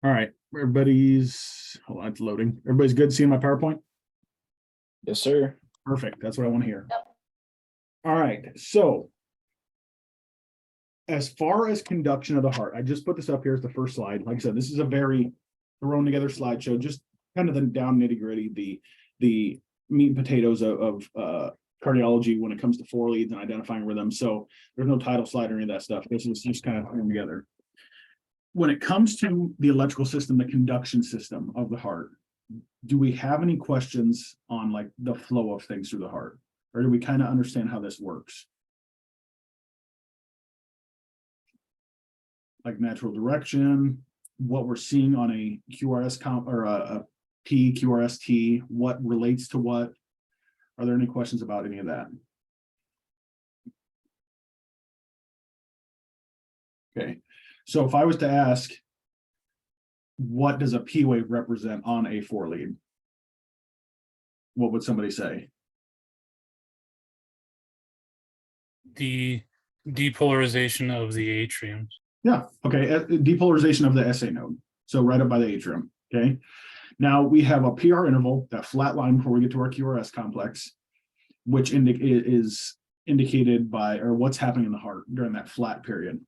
All right, everybody's, hold on, it's loading. Everybody's good seeing my PowerPoint? Yes, sir. Perfect, that's what I want to hear. All right, so as far as conduction of the heart, I just put this up here as the first slide. Like I said, this is a very thrown together slideshow, just kind of the down nitty gritty, the meat and potatoes of cardiology when it comes to four leads and identifying rhythms. So there's no title slide or any of that stuff. This is just kind of thrown together. When it comes to the electrical system, the conduction system of the heart, do we have any questions on like the flow of things through the heart? Or do we kind of understand how this works? Like natural direction, what we're seeing on a QRS comp or a PQRST, what relates to what? Are there any questions about any of that? Okay, so if I was to ask, what does a P wave represent on a four lead? What would somebody say? The depolarization of the atrium. Yeah, okay, depolarization of the SA node. So right up by the atrium, okay? Now we have a PR interval, that flat line before we get to our QRS complex, which is indicated by, or what's happening in the heart during that flat period.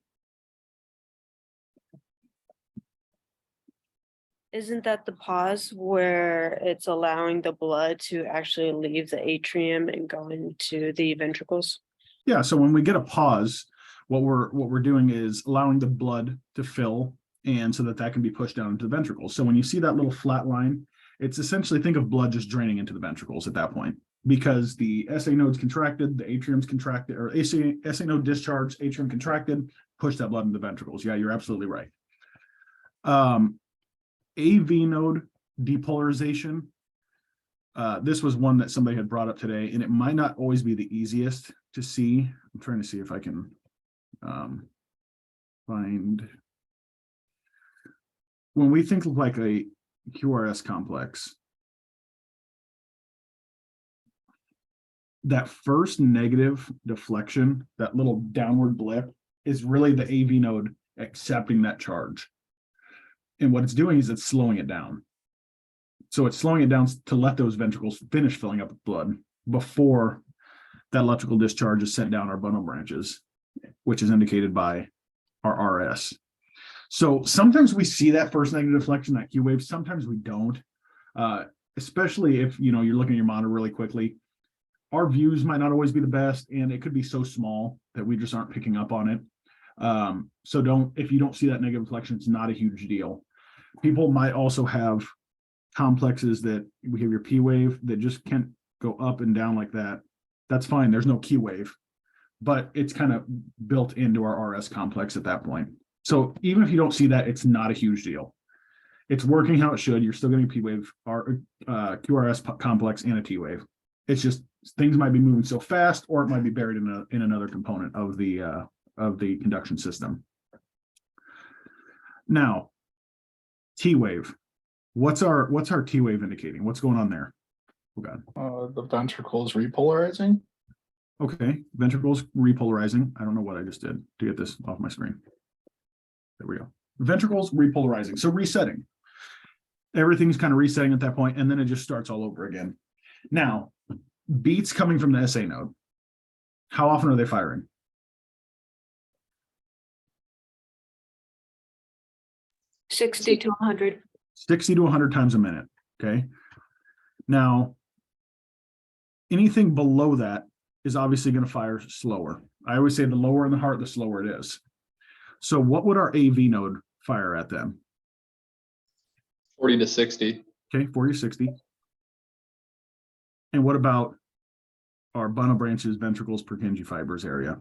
Isn't that the pause where it's allowing the blood to actually leave the atrium and go into the ventricles? Yeah, so when we get a pause, what we're doing is allowing the blood to fill, and so that can be pushed down into the ventricles. So when you see that little flat line, it's essentially, think of blood just draining into the ventricles at that point, because the SA node's contracted, the atrium's contracted, or SA node discharged, atrium contracted, push that blood into the ventricles. Yeah, you're absolutely right. AV node depolarization. This was one that somebody had brought up today, and it might not always be the easiest to see. I'm trying to see if I can find. When we think of like a QRS complex, that first negative deflection, that little downward blip, is really the AV node accepting that charge. And what it's doing is it's slowing it down. So it's slowing it down to let those ventricles finish filling up with blood before that electrical discharge is sent down our bundle branches, which is indicated by our RS. So sometimes we see that first negative deflection, that Q wave, sometimes we don't, especially if you're looking at your monitor really quickly. Our views might not always be the best, and it could be so small that we just aren't picking up on it. So if you don't see that negative deflection, it's not a huge deal. People might also have complexes that we have your P wave that just can't go up and down like that. That's fine. There's no Q wave, but it's kind of built into our RS complex at that point. So even if you don't see that, it's not a huge deal. It's working how it should. You're still getting P wave, QRS complex, and a T wave. It's just things might be moving so fast, or it might be buried in another component of the conduction system. Now, T wave. What's our T wave indicating? What's going on there? Oh God. The ventricles repolarizing. Okay, ventricles repolarizing. I don't know what I just did to get this off my screen. There we go. Ventricles repolarizing. So resetting. Everything's kind of resetting at that point, and then it just starts all over again. Now, beats coming from the SA node. How often are they firing? 60 to 100. 60 to 100 times a minute. Okay. Now, anything below that is obviously going to fire slower. I always say the lower in the heart, the slower it is. So what would our AV node fire at then? 40 to 60. Okay, 40 to 60. And what about our bundle branches, ventricles, Purkinje fibers area?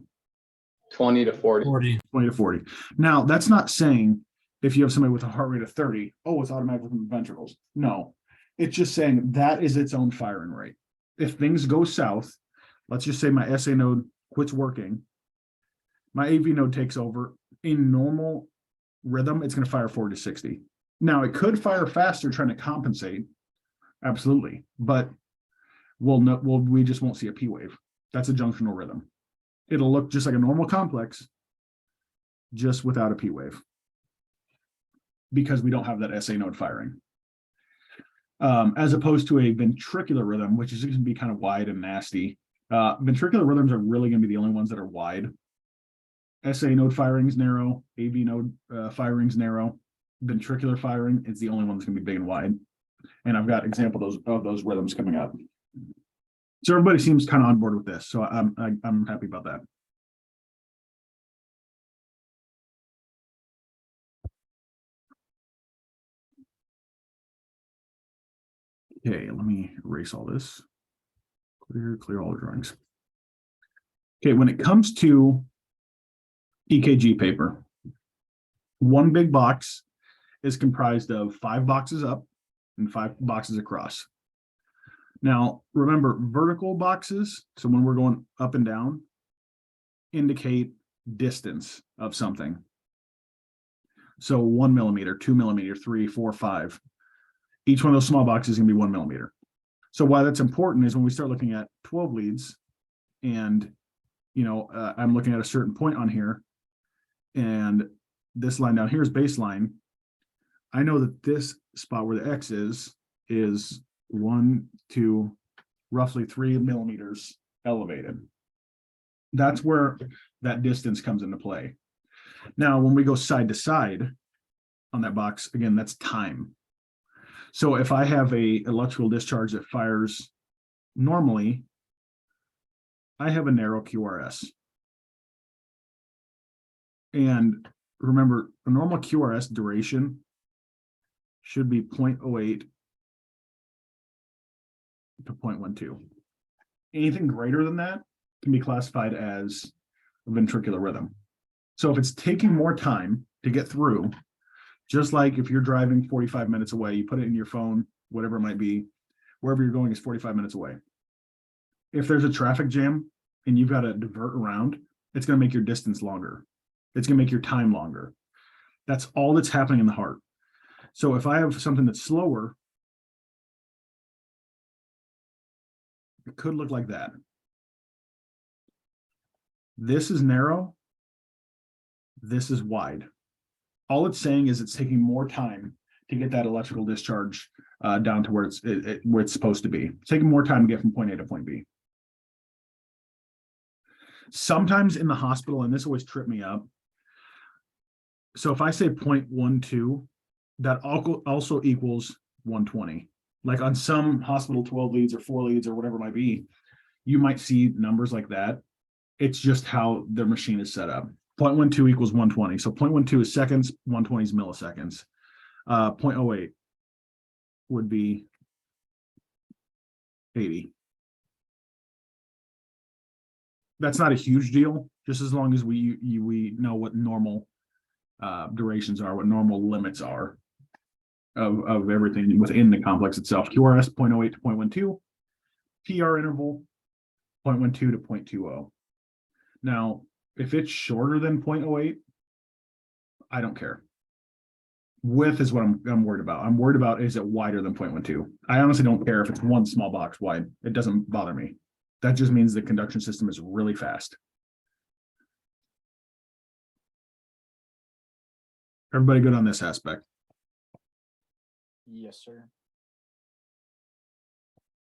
20 to 40. 40. 20 to 40. Now, that's not saying if you have somebody with a heart rate of 30, oh, it's automatically from the ventricles. No, it's just saying that is its own firing rate. If things go south, let's just say my SA node quits working, my AV node takes over. In normal rhythm, it's going to fire 40 to 60. Now, it could fire faster trying to compensate, absolutely, but we just won't see a P wave. That's a junctional rhythm. It'll look just like a normal complex, just without a P wave, because we don't have that SA node firing. As opposed to a ventricular rhythm, which is going to be kind of wide and nasty. Ventricular rhythms are really going to be the only ones that are wide. SA node firing is narrow, AV node firing is narrow. Ventricular firing is the only one that's going to be big and wide. And I've got examples of those rhythms coming up. So everybody seems kind of on board with this. So I'm happy about that. Okay, let me erase all this. Clear all the drawings. Okay, when it comes to EKG paper, one big box is comprised of 5 boxes up and 5 boxes across. Now, remember, vertical boxes, so when we're going up and down, indicate distance of something. So 1 millimeter, 2 millimeter, 3, 4, 5. Each one of those small boxes is going to be 1 millimeter. So why that's important is when we start looking at 12 leads, and I'm looking at a certain point on here, and this line down here is baseline. I know that this spot where the X is 1, 2, roughly 3 millimeters elevated. That's where that distance comes into play. Now, when we go side to side on that box, again, that's time. So if I have a electrical discharge that fires normally, I have a narrow QRS. And remember, a normal QRS duration should be 0.08 to 0.12. Anything greater than that can be classified as a ventricular rhythm. So if it's taking more time to get through, just like if you're driving 45 minutes away, you put it in your phone, whatever it might be, wherever you're going is 45 minutes away. If there's a traffic jam and you've got to divert around, it's going to make your distance longer. It's going to make your time longer. That's all that's happening in the heart. So if I have something that's slower, it could look like that. This is narrow. This is wide. All it's saying is it's taking more time to get that electrical discharge down to where it's supposed to be. It's taking more time to get from point A to point B. Sometimes in the hospital, and this always tripped me up. So if I say 0.12, that also equals 120. Like on some hospital 12 leads or 4 leads or whatever it might be, you might see numbers like that. It's just how the machine is set up. 0.12 equals 120. So 0.12 is seconds, 120 is milliseconds. 0.08 would be 80. That's not a huge deal, just as long as we know what normal durations are, what normal limits are of everything within the complex itself. QRS 0.08 to 0.12, PR interval 0.12 to 0.20. Now, if it's shorter than 0.08, I don't care. Width is what I'm worried about. I'm worried about, is it wider than 0.12? I honestly don't care if it's one small box wide. It doesn't bother me. That just means the conduction system is really fast. Everybody good on this aspect? Yes, sir.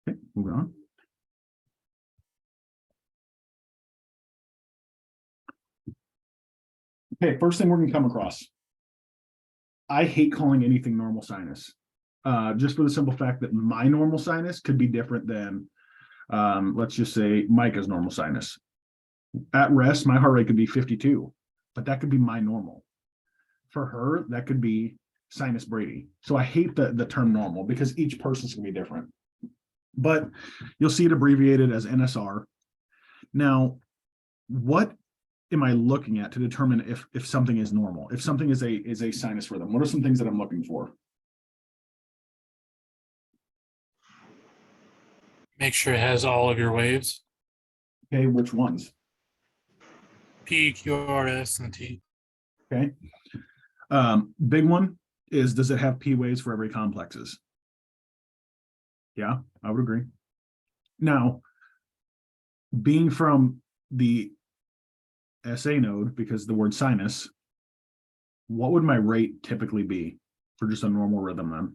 Okay, moving on. Okay, first thing we're gonna come across. I hate calling anything normal sinus. Just for the simple fact that my normal sinus could be different than, let's just say, Micah's normal sinus. At rest, my heart rate could be 52, but that could be my normal. For her, that could be sinus Brady. So I hate the term normal because each person's gonna be different. But you'll see it abbreviated as NSR. Now, what am I looking at to determine if something is normal? If something is a sinus rhythm, what are some things that I'm looking for? Make sure it has all of your waves. Okay, which ones? P, Q, R, S, and T. Okay. Big one is, does it have P waves for every complexes? Yeah, I would agree. Now, being from the SA node, because the word sinus, what would my rate typically be for just a normal rhythm then?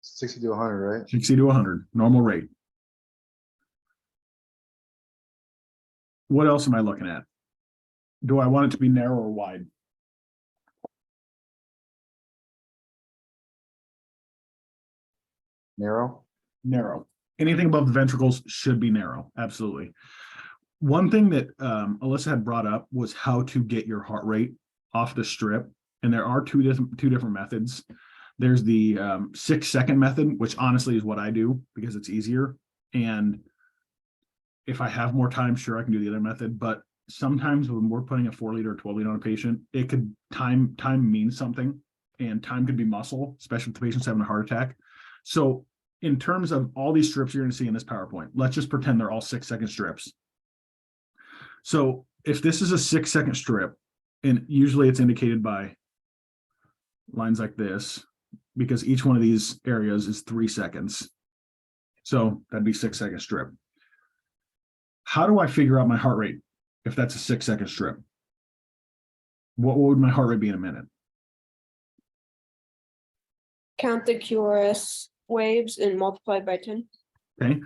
60 to 100, right? 60 to 100, normal rate. What else am I looking at? Do I want it to be narrow or wide? Narrow. Narrow. Anything above the ventricles should be narrow. Absolutely. One thing that Alyssa had brought up was how to get your heart rate off the strip. And there are two different methods. There's the 6-second method, which honestly is what I do because it's easier. And if I have more time, sure, I can do the other method. But sometimes when we're putting a 4-liter or 12-liter on a patient, it could time means something, and time could be muscle, especially if the patient's having a heart attack. So in terms of all these strips you're going to see in this PowerPoint, let's just pretend they're all 6-second strips. So if this is a 6-second strip, and usually it's indicated by lines like this, because each one of these areas is 3 seconds. So that'd be 6-second strip. How do I figure out my heart rate if that's a 6-second strip? What would my heart rate be in a minute? Count the QRS waves and multiply by 10. Okay.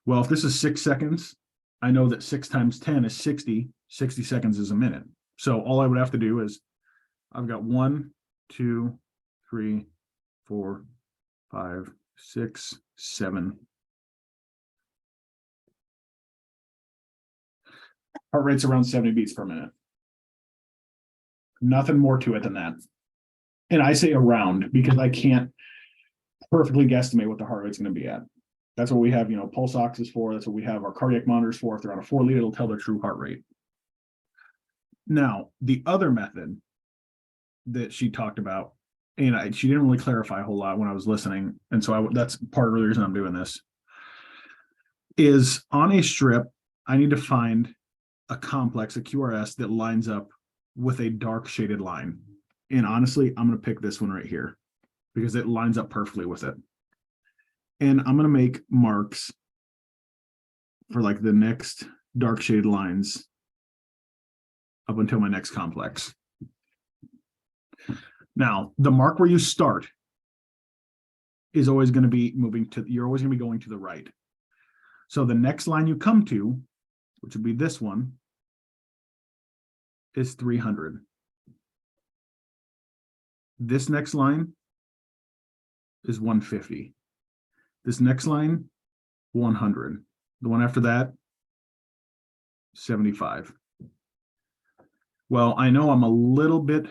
Well, if this is 6 seconds, I know that 6 times 10 is 60. 60 seconds is a minute. So all I would have to do is I've got 1, 2, 3, 4, 5, 6, 7. Heart rate's around 70 beats per minute. Nothing more to it than that. And I say around because I can't perfectly guesstimate what the heart rate's going to be at. That's what we have, pulse ox is for. That's what we have our cardiac monitors for. If they're on a 4-lead, it'll tell their true heart rate. Now, the other method that she talked about, and she didn't really clarify a whole lot when I was listening, and so that's part of the reason I'm doing this, is on a strip, I need to find a complex, a QRS, that lines up with a dark shaded line. And honestly, I'm going to pick this one right here because it lines up perfectly with it. And I'm going to make marks for like the next dark shaded lines up until my next complex. Now, the mark where you start is always going to be you're always going to be going to the right. So the next line you come to, which would be this one, is 300. This next line is 150. This next line, 100. The one after that, 75. Well, I know I'm a little bit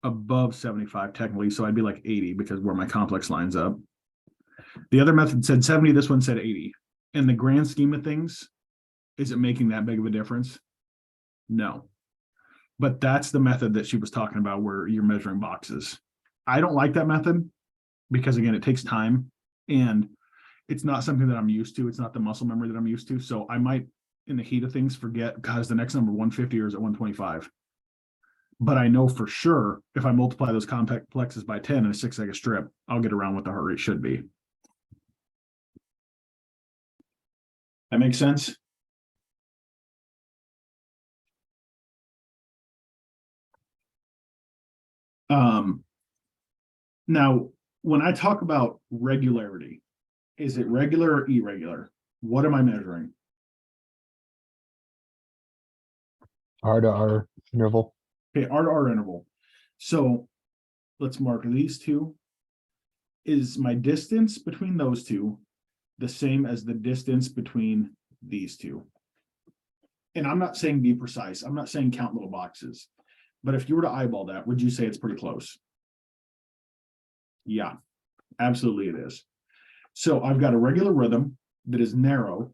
above 75 technically, so I'd be like 80 because where my complex lines up. The other method said 70, this one said 80. In the grand scheme of things, is it making that big of a difference? No. But that's the method that she was talking about where you're measuring boxes. I don't like that method because, again, it takes time and it's not something that I'm used to. It's not the muscle memory that I'm used to. So I might, in the heat of things, forget, God, is the next number 150 or is it 125? But I know for sure if I multiply those complexes by 10 in a 6-second strip, I'll get around what the heart rate should be. That makes sense? Now, when I talk about regularity, is it regular or irregular? What am I measuring? R to R interval. Okay, R to R interval. So let's mark these two. Is my distance between those two the same as the distance between these two? And I'm not saying be precise. I'm not saying count little boxes. But if you were to eyeball that, would you say it's pretty close? Yeah, absolutely it is. So I've got a regular rhythm that is narrow.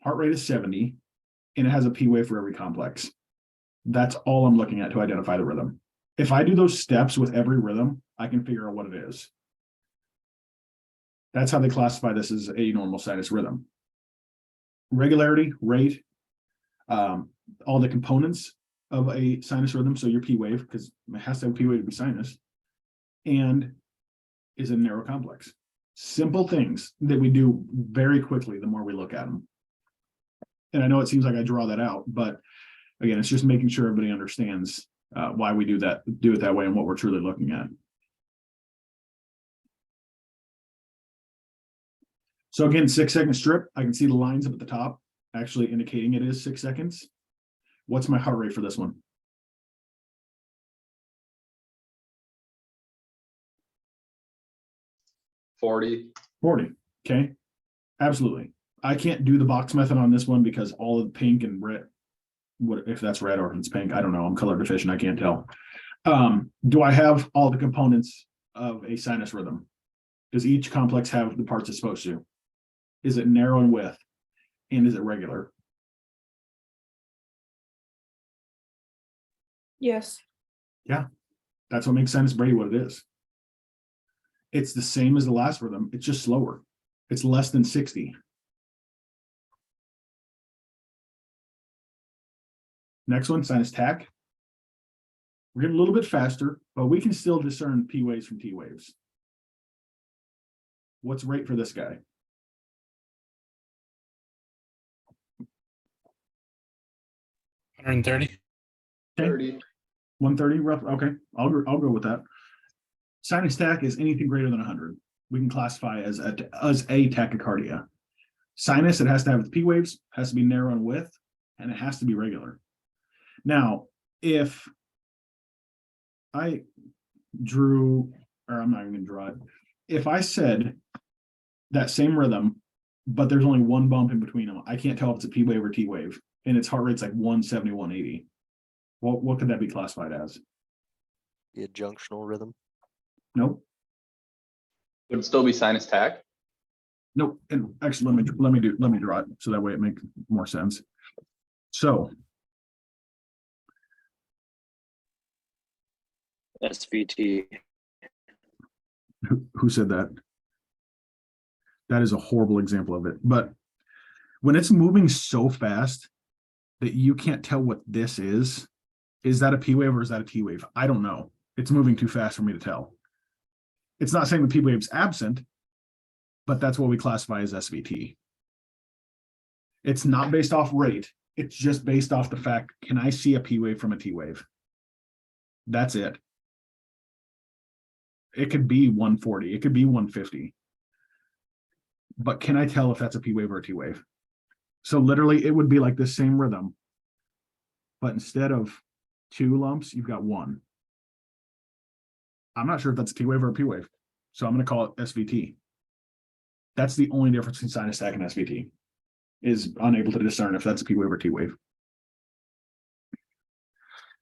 Heart rate is 70, and it has a P wave for every complex. That's all I'm looking at to identify the rhythm. If I do those steps with every rhythm, I can figure out what it is. That's how they classify this as a normal sinus rhythm. Regularity, rate, all the components of a sinus rhythm. So your P wave, because it has to have a P wave to be sinus, and is a narrow complex. Simple things that we do very quickly the more we look at them. And I know it seems like I draw that out, but again, it's just making sure everybody understands why we do it that way and what we're truly looking at. So again, 6-second strip, I can see the lines up at the top actually indicating it is 6 seconds. What's my heart rate for this one? 40. 40. Okay. Absolutely. I can't do the box method on this one because all of the pink and red, what if that's red or if it's pink, I don't know. I'm color deficient. I can't tell. Do I have all the components of a sinus rhythm? Does each complex have the parts it's supposed to? Is it narrow in width? And is it regular? Yes. That's what makes sinus brady what it is. It's the same as the last rhythm. It's just slower. It's less than 60. Next one, sinus tach. We're getting a little bit faster, but we can still discern P waves from T waves. What's rate for this guy? 130. Okay. 30. 130 rough. Okay, I'll go with that. Sinus tach is anything greater than 100. We can classify as a tachycardia. Sinus, it has to have the P waves, has to be narrow in width, and it has to be regular. Now, if I drew, or I'm not even gonna draw it. If I said that same rhythm, but there's only one bump in between them, I can't tell if it's a P wave or T wave, and its heart rate's like 170, 180. What could that be classified as? The junctional rhythm. Nope. Would it still be sinus tach? Nope. And actually, let me draw it so that way it makes more sense. So SVT. who said that? That is a horrible example of it. But when it's moving so fast that you can't tell what this is that a P wave or is that a T wave? I don't know. It's moving too fast for me to tell. It's not saying the P wave's absent, but that's what we classify as SVT. It's not based off rate. It's just based off the fact, can I see a P wave from a T wave? That's it. It could be 140. It could be 150. But can I tell if that's a P wave or a T wave? So literally it would be like the same rhythm, but instead of 2 lumps, you've got 1. I'm not sure if that's a T wave or a P wave. So I'm going to call it SVT. That's the only difference in sinus tach and SVT, is unable to discern if that's a P wave or T wave.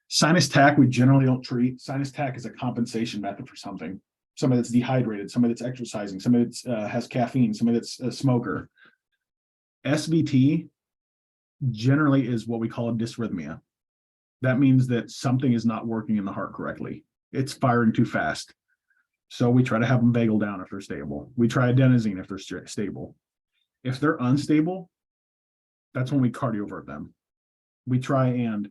Sinus tach, we generally don't treat. Sinus tach is a compensation method for something. Somebody that's dehydrated, somebody that's exercising, somebody that's has caffeine, somebody that's a smoker. SVT generally is what we call a dysrhythmia. That means that something is not working in the heart correctly. It's firing too fast. So we try to have them vagal down if they're stable. We try adenosine if they're stable. If they're unstable, that's when we cardiovert them. We try and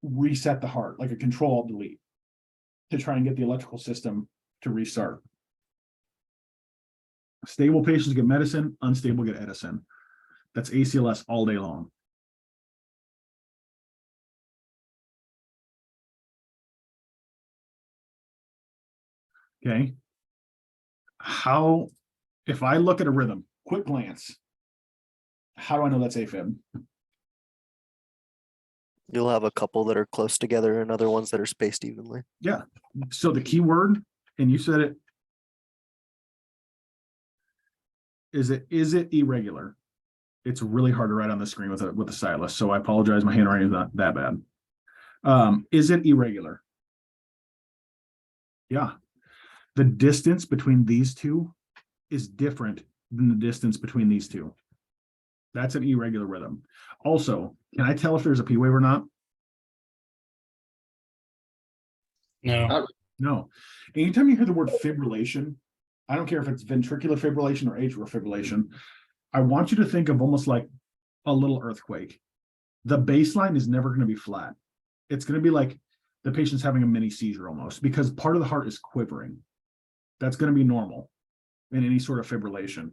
reset the heart, like a control delete, to try and get the electrical system to restart. Stable patients get medicine, unstable get Edison. That's ACLS all day long. Okay. How, if I look at a rhythm, quick glance, how do I know that's AFib? You'll have a couple that are close together and other ones that are spaced evenly. Yeah. So the key word, and you said it, is it irregular? It's really hard to write on the screen with a stylus, so I apologize. My handwriting is not that bad. Is it irregular? Yeah. The distance between these two is different than the distance between these two. That's an irregular rhythm. Also, can I tell if there's a P wave or not? No. No. Anytime you hear the word fibrillation, I don't care if it's ventricular fibrillation or atrial fibrillation, I want you to think of almost like a little earthquake. The baseline is never going to be flat. It's going to be like the patient's having a mini seizure almost, because part of the heart is quivering. That's going to be normal. in any sort of fibrillation.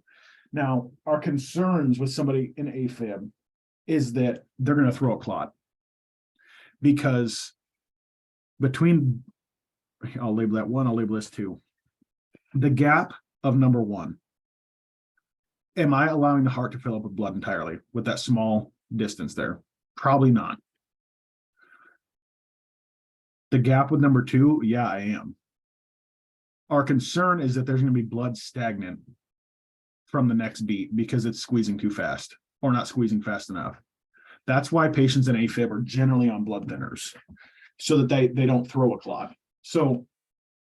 Now, our concerns with somebody in AFib is that they're going to throw a clot, because between, I'll label that 1, I'll label this 2. The gap of number 1. Am I allowing the heart to fill up with blood entirely with that small distance there? Probably not. The gap with number 2, yeah, I am. Our concern is that there's going to be blood stagnant from the next beat because it's squeezing too fast or not squeezing fast enough. That's why patients in AFib are generally on blood thinners, so that they don't throw a clot. So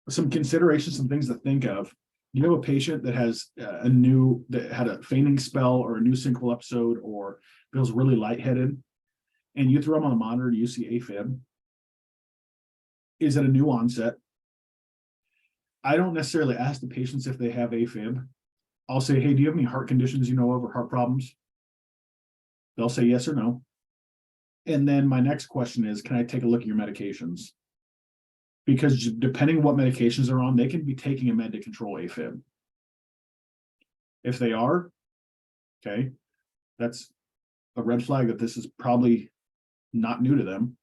some considerations, some things to think of. You have a patient that has that had a fainting spell or a new syncopal episode or feels really lightheaded, and you throw them on the monitor, you see AFib. Is it a new onset? I don't necessarily ask the patients if they have AFib. I'll say, hey, do you have any heart conditions you know of or heart problems? They'll say yes or no. And then my next question is, can I take a look at your medications? Because depending what medications they're on, they can be taking a med to control AFib. If they are, okay, that's a red flag that this is probably not new to them.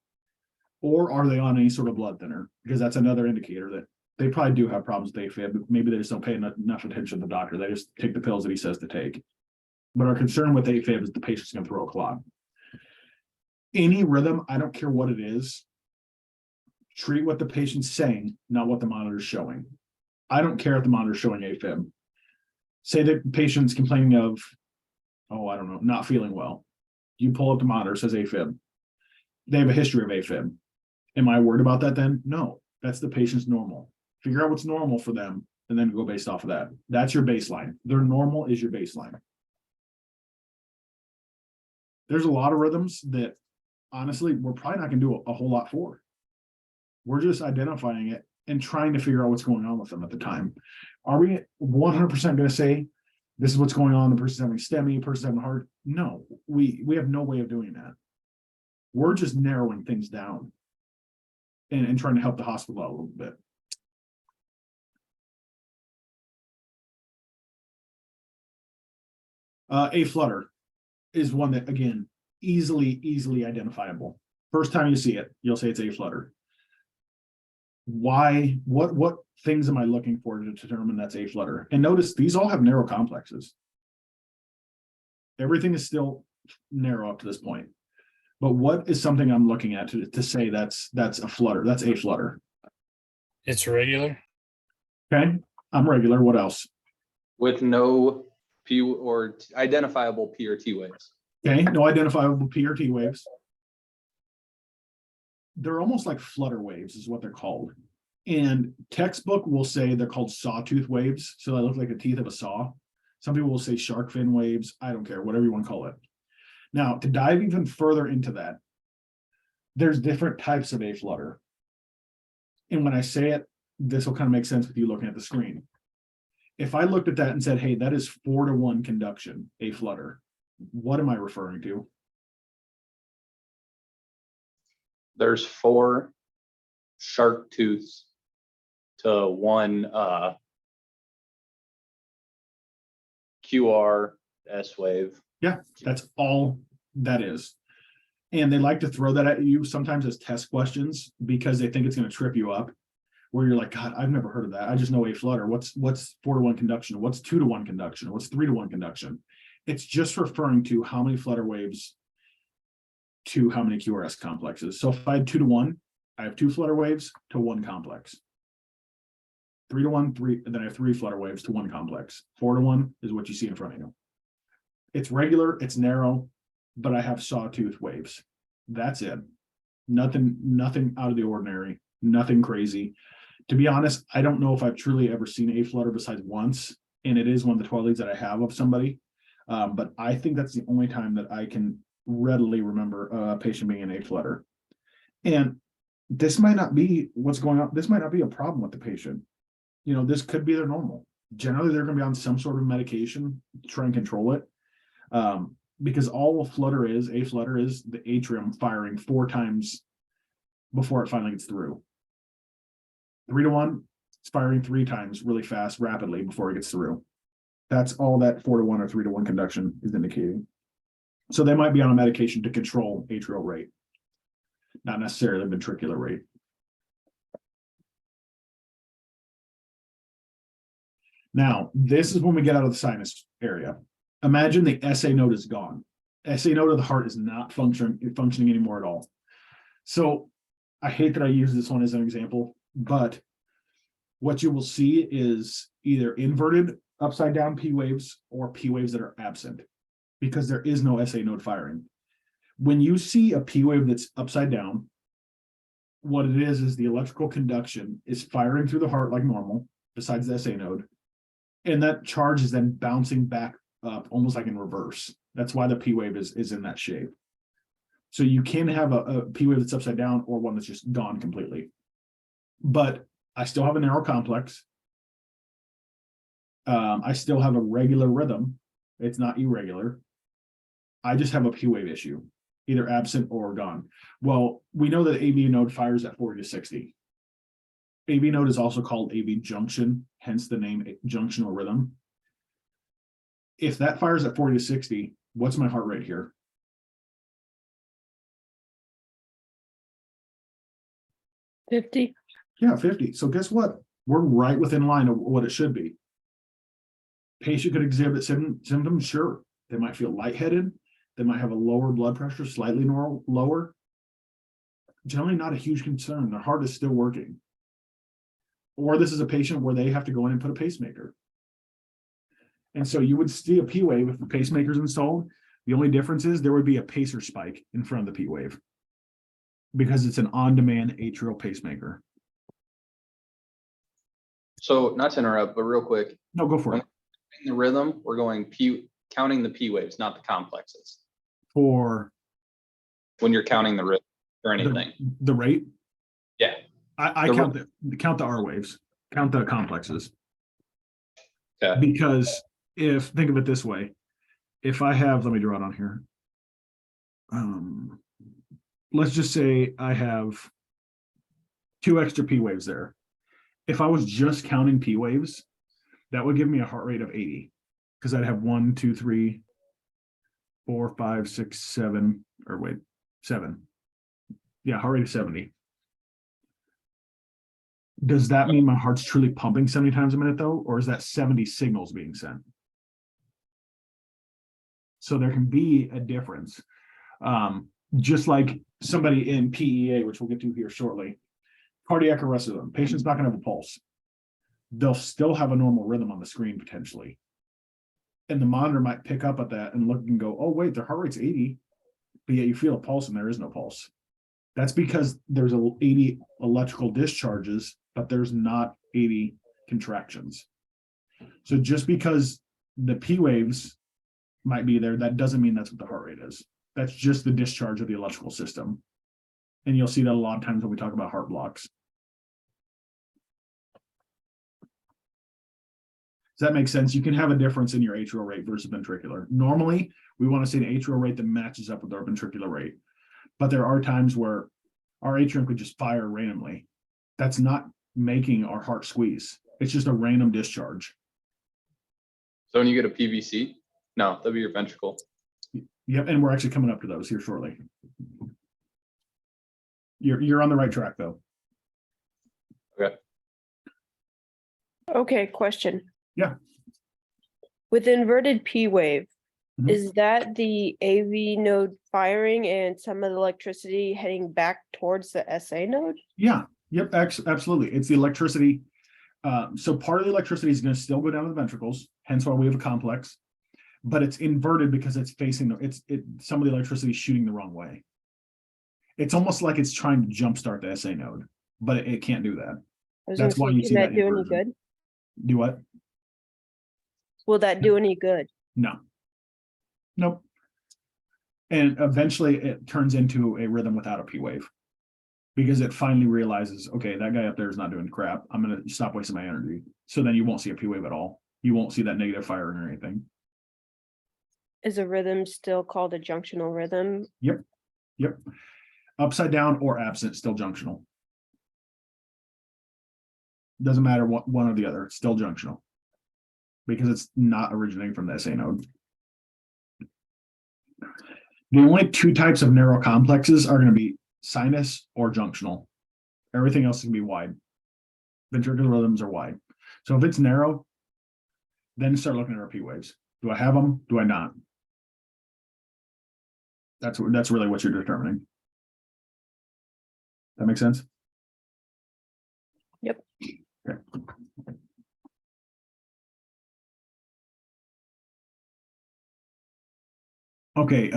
Or are they on any sort of blood thinner? Because that's another indicator that they probably do have problems with AFib, but maybe they just don't pay enough attention to the doctor. They just take the pills that he says to take. But our concern with AFib is the patient's going to throw a clot. Any rhythm, I don't care what it is, treat what the patient's saying, not what the monitor's showing. I don't care if the monitor's showing AFib. Say the patient's complaining of, oh, I don't know, not feeling well. You pull up the monitor, it says AFib. They have a history of AFib. Am I worried about that then? No, that's the patient's normal. Figure out what's normal for them and then go based off of that. That's your baseline. Their normal is your baseline. There's a lot of rhythms that honestly, we're probably not going to do a whole lot for. We're just identifying it and trying to figure out what's going on with them at the time. Are we 100% going to say this is what's going on? The person's having STEMI, person's having heart. No, we have no way of doing that. We're just narrowing things down and trying to help the hospital out a little bit. A flutter is one that, again, easily identifiable. First time you see it, you'll say it's a flutter. Why? What things am I looking for to determine that's a flutter? And notice these all have narrow complexes. Everything is still narrow up to this point. But what is something I'm looking at to say that's a flutter? That's a flutter. It's regular. Okay, I'm regular. What else? With no P or identifiable P or T waves. Okay, no identifiable P or T waves. They're almost like flutter waves is what they're called. And textbook will say they're called sawtooth waves. So they look like the teeth of a saw. Some people will say shark fin waves. I don't care, whatever you want to call it. Now, to dive even further into that, there's different types of a flutter. And when I say it, this will kind of make sense with you looking at the screen. If I looked at that and said, hey, that is 4-to-1 conduction, a flutter, what am I referring to? There's 4 shark tooths to 1 QRS wave. Yeah, that's all that is. And they like to throw that at you sometimes as test questions because they think it's going to trip you up, where you're like, God, I've never heard of that. I just know a flutter. What's 4-to-1 conduction? What's 2-to-1 conduction? What's 3-to-1 conduction? It's just referring to how many flutter waves to how many QRS complexes. So if I had 2-to-1, I have 2 flutter waves to 1 complex. 3-to-1, 3, and then I have 3 flutter waves to 1 complex. 4-to-1 is what you see in front of you. It's regular, it's narrow, but I have sawtooth waves. That's it. Nothing out of the ordinary, nothing crazy. To be honest, I don't know if I've truly ever seen a flutter besides once, and it is one of the 12 leads that I have of somebody. But I think that's the only time that I can readily remember a patient being in a flutter. And this might not be what's going on. This might not be a problem with the patient. You know, this could be their normal. Generally, they're going to be on some sort of medication to try and control it. Because all a flutter is the atrium firing 4 times before it finally gets through. 3-to-1, it's firing 3 times really fast, rapidly before it gets through. That's all that 4-to-1 or 3-to-1 conduction is indicating. So they might be on a medication to control atrial rate, not necessarily ventricular rate. Now, this is when we get out of the sinus area. Imagine the SA node is gone. SA node of the heart is not functioning anymore at all. So I hate that I use this one as an example, but what you will see is either inverted upside down P waves or P waves that are absent because there is no SA node firing. When you see a P wave that's upside down, what it is the electrical conduction is firing through the heart like normal, besides the SA node. And that charge is then bouncing back up almost like in reverse. That's why the P wave is in that shape. So you can have a P wave that's upside down or one that's just gone completely. But I still have a narrow complex. I still have a regular rhythm. It's not irregular. I just have a P wave issue, either absent or gone. Well, we know that AV node fires at 40 to 60. AV node is also called AV junction, hence the name junctional rhythm. If that fires at 40 to 60, what's my heart rate here? $50. Yeah, 50. So guess what? We're right within line of what it should be. Patient could exhibit symptoms, sure. They might feel lightheaded. They might have a lower blood pressure, slightly lower. Generally not a huge concern. Their heart is still working. Or this is a patient where they have to go in and put a pacemaker. And so you would see a P wave if the pacemaker's installed. The only difference is there would be a pacer spike in front of the P wave because it's an on-demand atrial pacemaker. So not to interrupt, but real quick, No, go for it. in the rhythm, we're going counting the P waves, not the complexes. For When you're counting the rhythm or anything. the rate, Yeah. I count the R waves, count the complexes. Okay. Because think of it this way, if I have, let me draw it on here. Let's just say I have 2 extra P waves there. If I was just counting P waves, that would give me a heart rate of 80 because I'd have 1, 2, 3, 4, 5, 6, 7, or wait, 7. Yeah, heart rate of 70. Does that mean my heart's truly pumping 70 times a minute though? Or is that 70 signals being sent? So there can be a difference. Just like somebody in PEA, which we'll get to here shortly, cardiac arrest rhythm, patient's not gonna have a pulse. They'll still have a normal rhythm on the screen potentially. And the monitor might pick up at that and look and go, oh wait, their heart rate's 80, but yet you feel a pulse and there is no pulse. That's because there's 80 electrical discharges, but there's not 80 contractions. So just because the P waves might be there, that doesn't mean that's what the heart rate is. That's just the discharge of the electrical system. And you'll see that a lot of times when we talk about heart blocks. Does that make sense? You can have a difference in your atrial rate versus ventricular. Normally, we want to see an atrial rate that matches up with our ventricular rate. But there are times where our atrium could just fire randomly. That's not making our heart squeeze. It's just a random discharge. So when you get a PVC, no, that'll be your ventricle. Yep, and we're actually coming up to those here shortly. You're on the right track though. Okay, question. Yeah. With inverted P wave, Mhm. is that the AV node firing and some of the electricity heading back towards the SA node? Yeah, yep, absolutely. It's the electricity. So part of the electricity is going to still go down to the ventricles, hence why we have a complex, but it's inverted because it's facing some of the electricity is shooting the wrong way. It's almost like it's trying to jumpstart the SA node, but it can't do that. I was That's gonna why say, you can see that that do any inversion. good? Do what? Will that do any good? No. Nope. And eventually it turns into a rhythm without a P wave because it finally realizes, okay, that guy up there is not doing crap. I'm going to stop wasting my energy. So then you won't see a P wave at all. You won't see that negative firing or anything. Is a rhythm still called a junctional rhythm? Yep. Upside down or absent, still junctional. Doesn't matter what one or the other, it's still junctional. because it's not originating from the SA node. The only two types of narrow complexes are going to be sinus or junctional. Everything else can be wide. Ventricular rhythms are wide. So if it's narrow, then start looking at our P waves. Do I have them? Do I not? That's really what you're determining. That makes sense? Yep. Okay. Okay,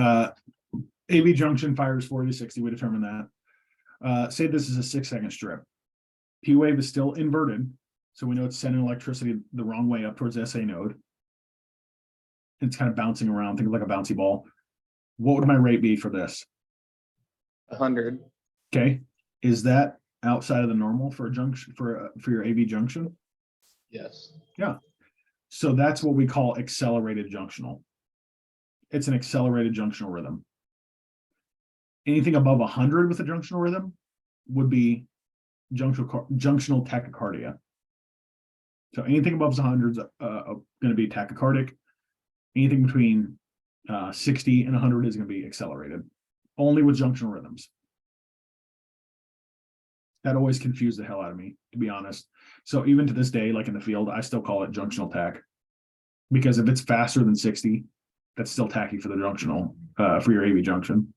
AV junction fires 40 to 60, we determined that. Say this is a 6-second strip. P wave is still inverted, so we know it's sending electricity the wrong way up towards the SA node. It's kind of bouncing around, think of like a bouncy ball. What would my rate be for this? 100. Okay, is that outside of the normal for a junction for your AV junction? Yes. So that's what we call accelerated junctional. It's an accelerated junctional rhythm. Anything above 100 with a junctional rhythm would be junctional tachycardia. So anything above 100 is going to be tachycardic. Anything between 60 and 100 is going to be accelerated, only with junctional rhythms. That always confused the hell out of me, to be honest. So even to this day, like in the field, I still call it junctional tach, because if it's faster than 60, that's still tacky for the junctional, for your AV junction.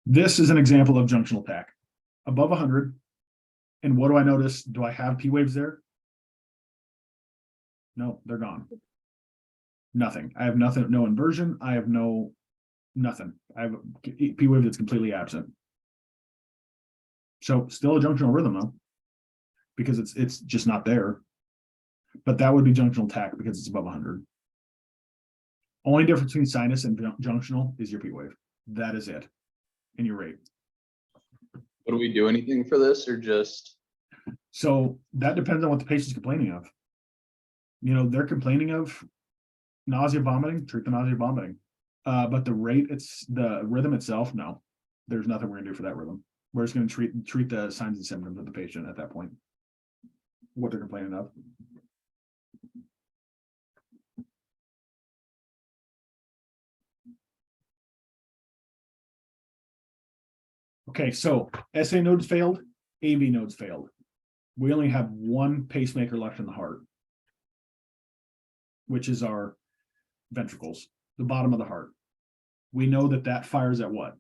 This is an example of junctional tach. Above 100, and what do I notice? Do I have P waves there? No, they're gone. Nothing. I have nothing, no inversion. I have nothing. I have a P wave that's completely absent. So still a junctional rhythm though, because it's just not there. But that would be junctional tach because it's above 100. Only difference between sinus and junctional is your P wave. That is it. And your rate. What do we do anything for this or just? So that depends on what the patient's complaining of. You know, they're complaining of nausea, vomiting, treat the nausea, vomiting. But the rate, it's the rhythm itself. No, there's nothing we're gonna do for that rhythm. We're just gonna treat the signs and symptoms of the patient at that point. What they're complaining of. Okay, so SA nodes failed, AV nodes failed. We only have one pacemaker left in the heart, which is our ventricles, the bottom of the heart. We know that that fires at what?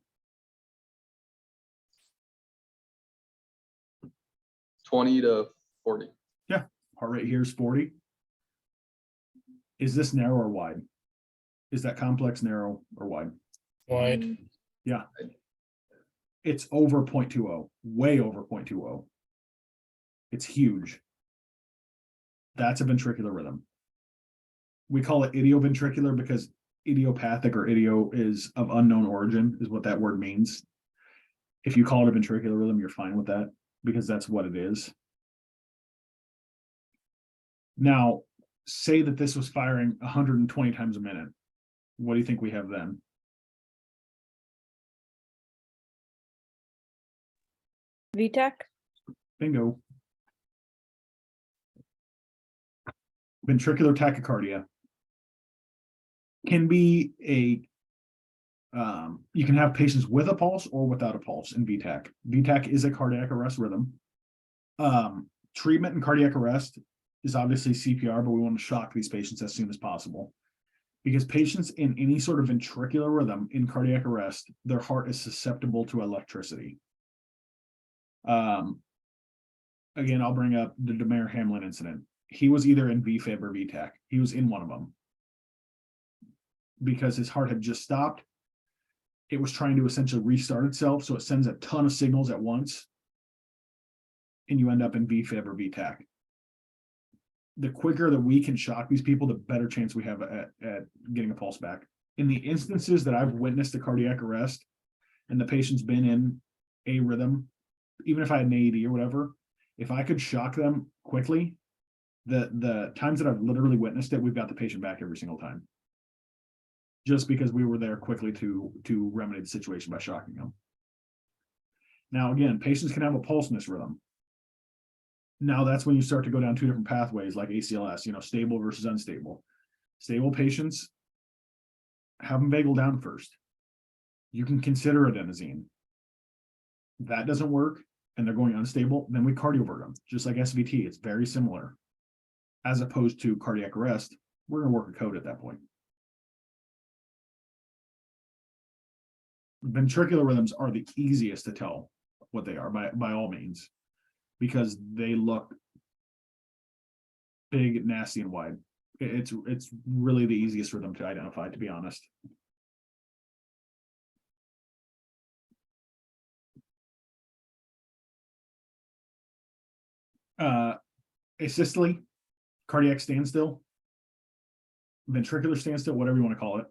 20 to 40. Heart rate here is 40. Is this narrow or wide? Is that complex narrow or wide? Wide. Yeah. It's over 0.20, way over 0.20. It's huge. That's a ventricular rhythm. We call it idioventricular because idiopathic or idio is of unknown origin, is what that word means. If you call it a ventricular rhythm, you're fine with that because that's what it is. Now, say that this was firing 120 times a minute. What do you think we have then? VTech? Bingo. Ventricular tachycardia can be you can have patients with a pulse or without a pulse in VTach. VTach is a cardiac arrest rhythm. Treatment in cardiac arrest is obviously CPR, but we want to shock these patients as soon as possible. Because patients in any sort of ventricular rhythm in cardiac arrest, their heart is susceptible to electricity. Again, I'll bring up the Demare Hamlin incident. He was either in VFib or VTach. He was in one of them because his heart had just stopped. It was trying to essentially restart itself. So it sends a ton of signals at once. And you end up in VFib or VTach. The quicker that we can shock these people, the better chance we have at getting a pulse back. In the instances that I've witnessed a cardiac arrest and the patient's been in a rhythm, even if I had an AED or whatever, if I could shock them quickly, the times that I've literally witnessed it, we've got the patient back every single time. Just because we were there quickly to remedy the situation by shocking them. Now, again, patients can have a pulse in this rhythm. Now that's when you start to go down two different pathways like ACLS, stable versus unstable. Stable patients have them vagal down first. You can consider adenosine. That doesn't work and they're going unstable, then we cardiovert them, just like SVT. It's very similar. As opposed to cardiac arrest, we're going to work a code at that point. Ventricular rhythms are the easiest to tell what they are by all means, because they look big, nasty, and wide. It's really the easiest rhythm to identify, to be honest. Asystole, cardiac standstill, ventricular standstill, whatever you want to call it,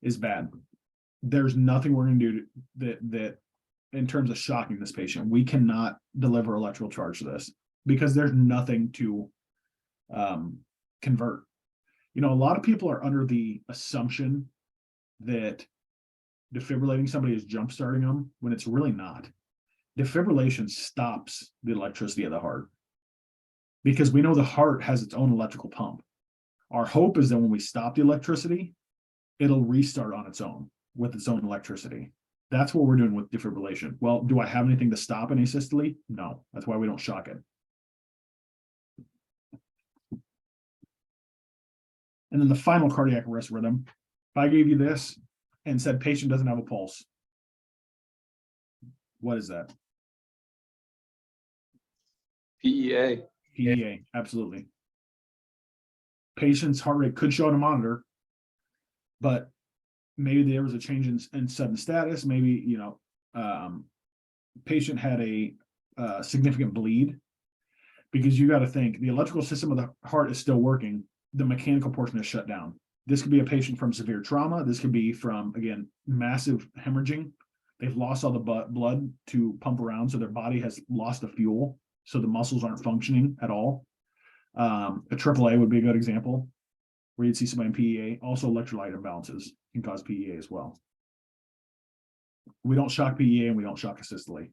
is bad. There's nothing we're going to do that in terms of shocking this patient. We cannot deliver electrical charge to this because there's nothing to convert. A lot of people are under the assumption that defibrillating somebody is jump starting them when it's really not. Defibrillation stops the electricity of the heart because we know the heart has its own electrical pump. Our hope is that when we stop the electricity, it'll restart on its own with its own electricity. That's what we're doing with defibrillation. Well, do I have anything to stop an asystole? No, that's why we don't shock it. And then the final cardiac arrest rhythm, if I gave you this and said patient doesn't have a pulse, what is that? PEA. PEA, absolutely. Patient's heart rate could show on a monitor, but maybe there was a change in sudden status. Maybe, patient had a significant bleed, because you got to think the electrical system of the heart is still working. The mechanical portion is shut down. This could be a patient from severe trauma. This could be from, again, massive hemorrhaging. They've lost all the blood to pump around, so their body has lost the fuel, so the muscles aren't functioning at all. A AAA would be a good example where you'd see somebody in PEA. Also, electrolyte imbalances can cause PEA as well. We don't shock PEA and we don't shock asystole.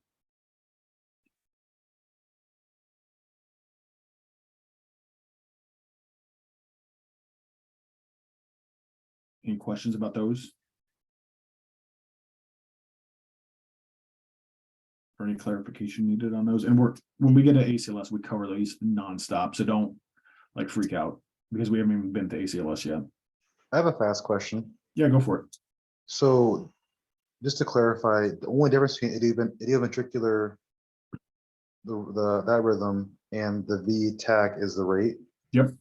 Any questions about those? Or any clarification needed on those? And when we get to ACLS, we cover these nonstop. So don't freak out because we haven't even been to ACLS yet. I have a fast question. Yeah, go for it. So just to clarify, the only difference between idioventricular, that rhythm and the V tach is the rate? Yep.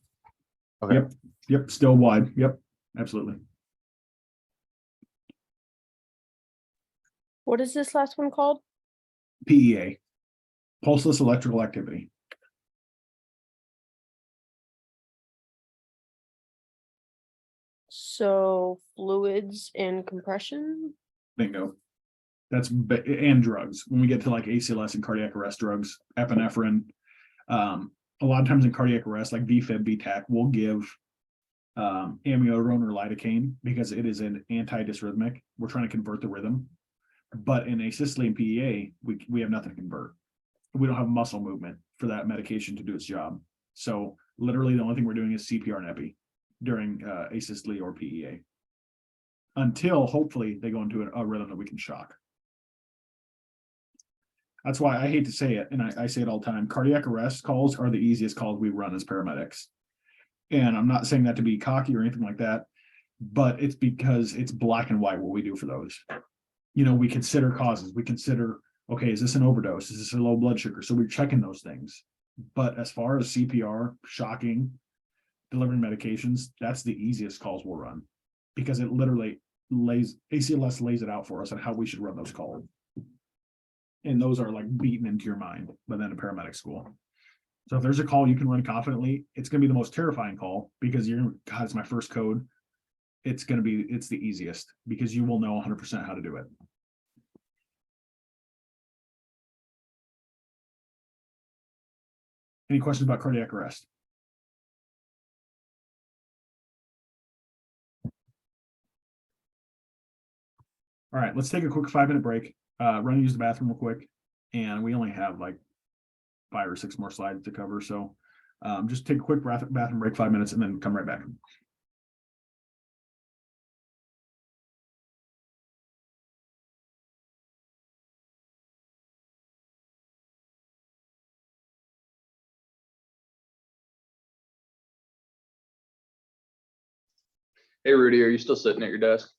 Okay. Yep. Still wide. Yep. Absolutely. What is this last one called? PEA, pulseless electrical activity. So fluids and compression. Bingo. And drugs. When we get to ACLS and cardiac arrest drugs, epinephrine, a lot of times in cardiac arrest, like VFib, VTAC, we'll give amiodarone or lidocaine because it is an anti-dysrhythmic. We're trying to convert the rhythm. But in asystole and PEA, we have nothing to convert. We don't have muscle movement for that medication to do its job. So literally the only thing we're doing is CPR and epi during asystole or PEA until hopefully they go into a rhythm that we can shock. That's why I hate to say it, and I say it all the time, cardiac arrest calls are the easiest calls we run as paramedics. And I'm not saying that to be cocky or anything like that, but it's because it's black and white what we do for those. We consider causes. We consider, okay, is this an overdose? Is this a low blood sugar? So we're checking those things. But as far as CPR, shocking, delivering medications, that's the easiest calls we'll run because it literally ACLS lays it out for us on how we should run those calls. And those are beaten into your mind by then in paramedic school. So if there's a call you can run confidently, it's going to be the most terrifying call because God, it's my first code. It's the easiest because you will know 100% how to do it. Any questions about cardiac arrest? All right, let's take a quick 5-minute break. Run and use the bathroom real quick. And we only have like 5 or 6 more slides to cover, so just take a quick bathroom break, 5 minutes, and then come right back. Hey Rudy, are you still sitting at your desk?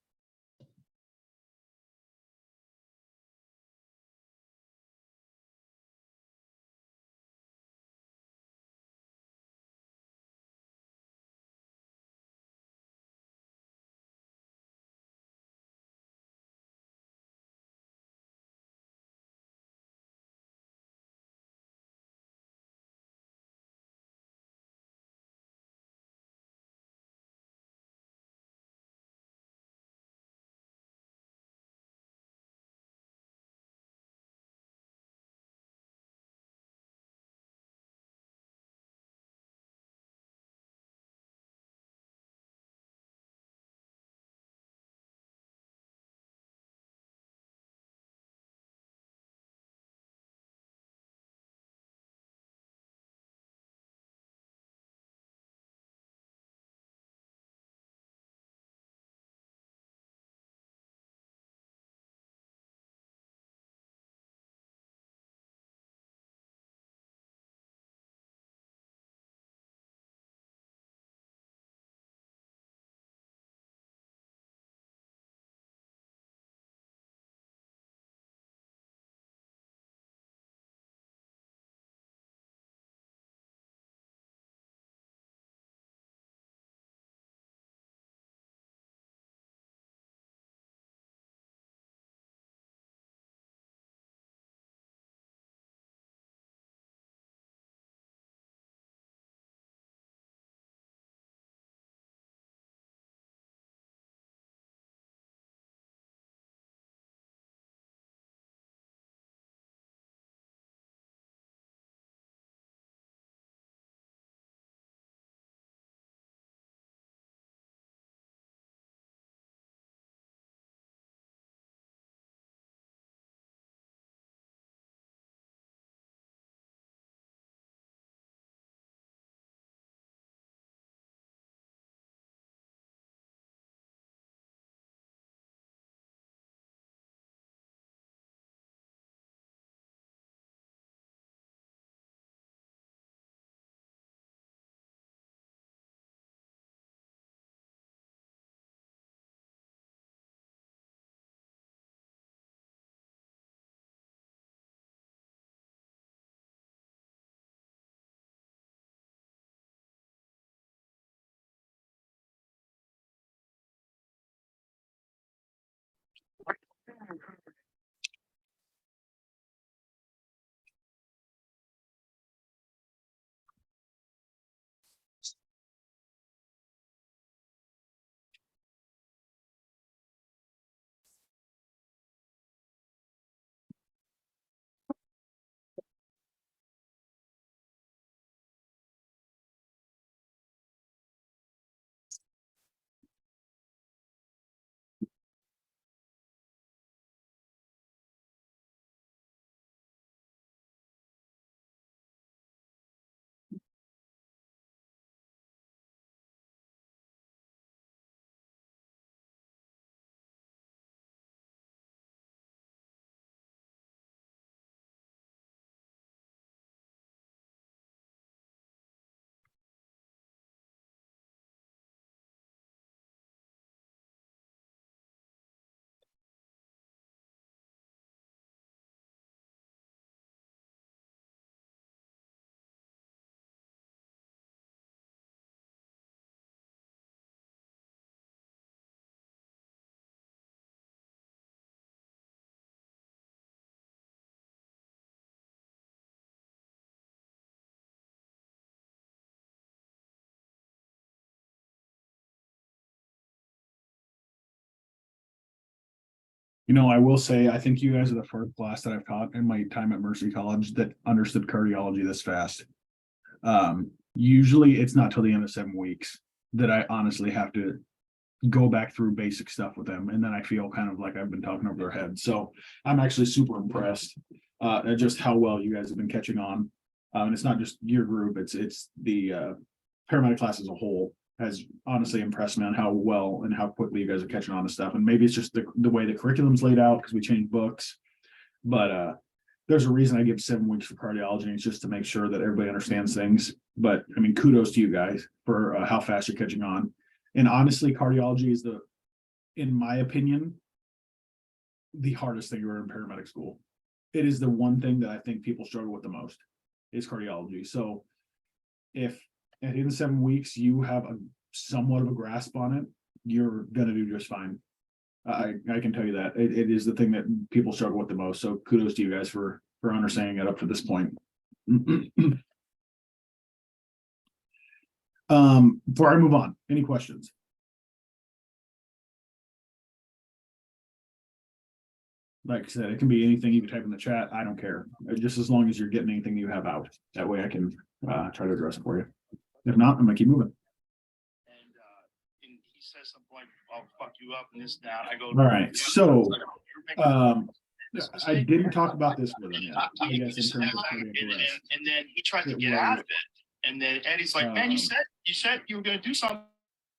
I will say, I think you guys are the first class that I've taught in my time at Mercy College that understood cardiology this fast. Usually it's not till the end of 7 weeks that I honestly have to go back through basic stuff with them. And then I feel kind of like I've been talking over their head. So I'm actually super impressed. and just how well you guys have been catching on. And it's not just your group, it's the paramedic class as a whole has honestly impressed me on how well and how quickly you guys are catching on to stuff. And maybe it's just the way the curriculum's laid out because we changed books. But there's a reason I give 7 weeks for cardiology. It's just to make sure that everybody understands things. But I mean, kudos to you guys for how fast you're catching on. And honestly, cardiology is in my opinion, the hardest thing you're in paramedic school. It is the one thing that I think people struggle with the most is cardiology. So if at the end of 7 weeks, you have somewhat of a grasp on it, you're gonna do just fine. I can tell you that it is the thing that people struggle with the most. So kudos to you guys for understanding it up to this point. Before I move on, any questions? Like I said, it can be anything you can type in the chat. I don't care. Just as long as you're getting anything you have out. That way I can try to address it for you. If not, I'm gonna keep moving. And he says something like, "I'll fuck you up," and this, that. I go, All right, so I didn't talk about this with him yet. I guess in terms of cardiac arrest. and then he tried to It get was, out of it. And then Eddie's like, "Man, you said you were gonna do something."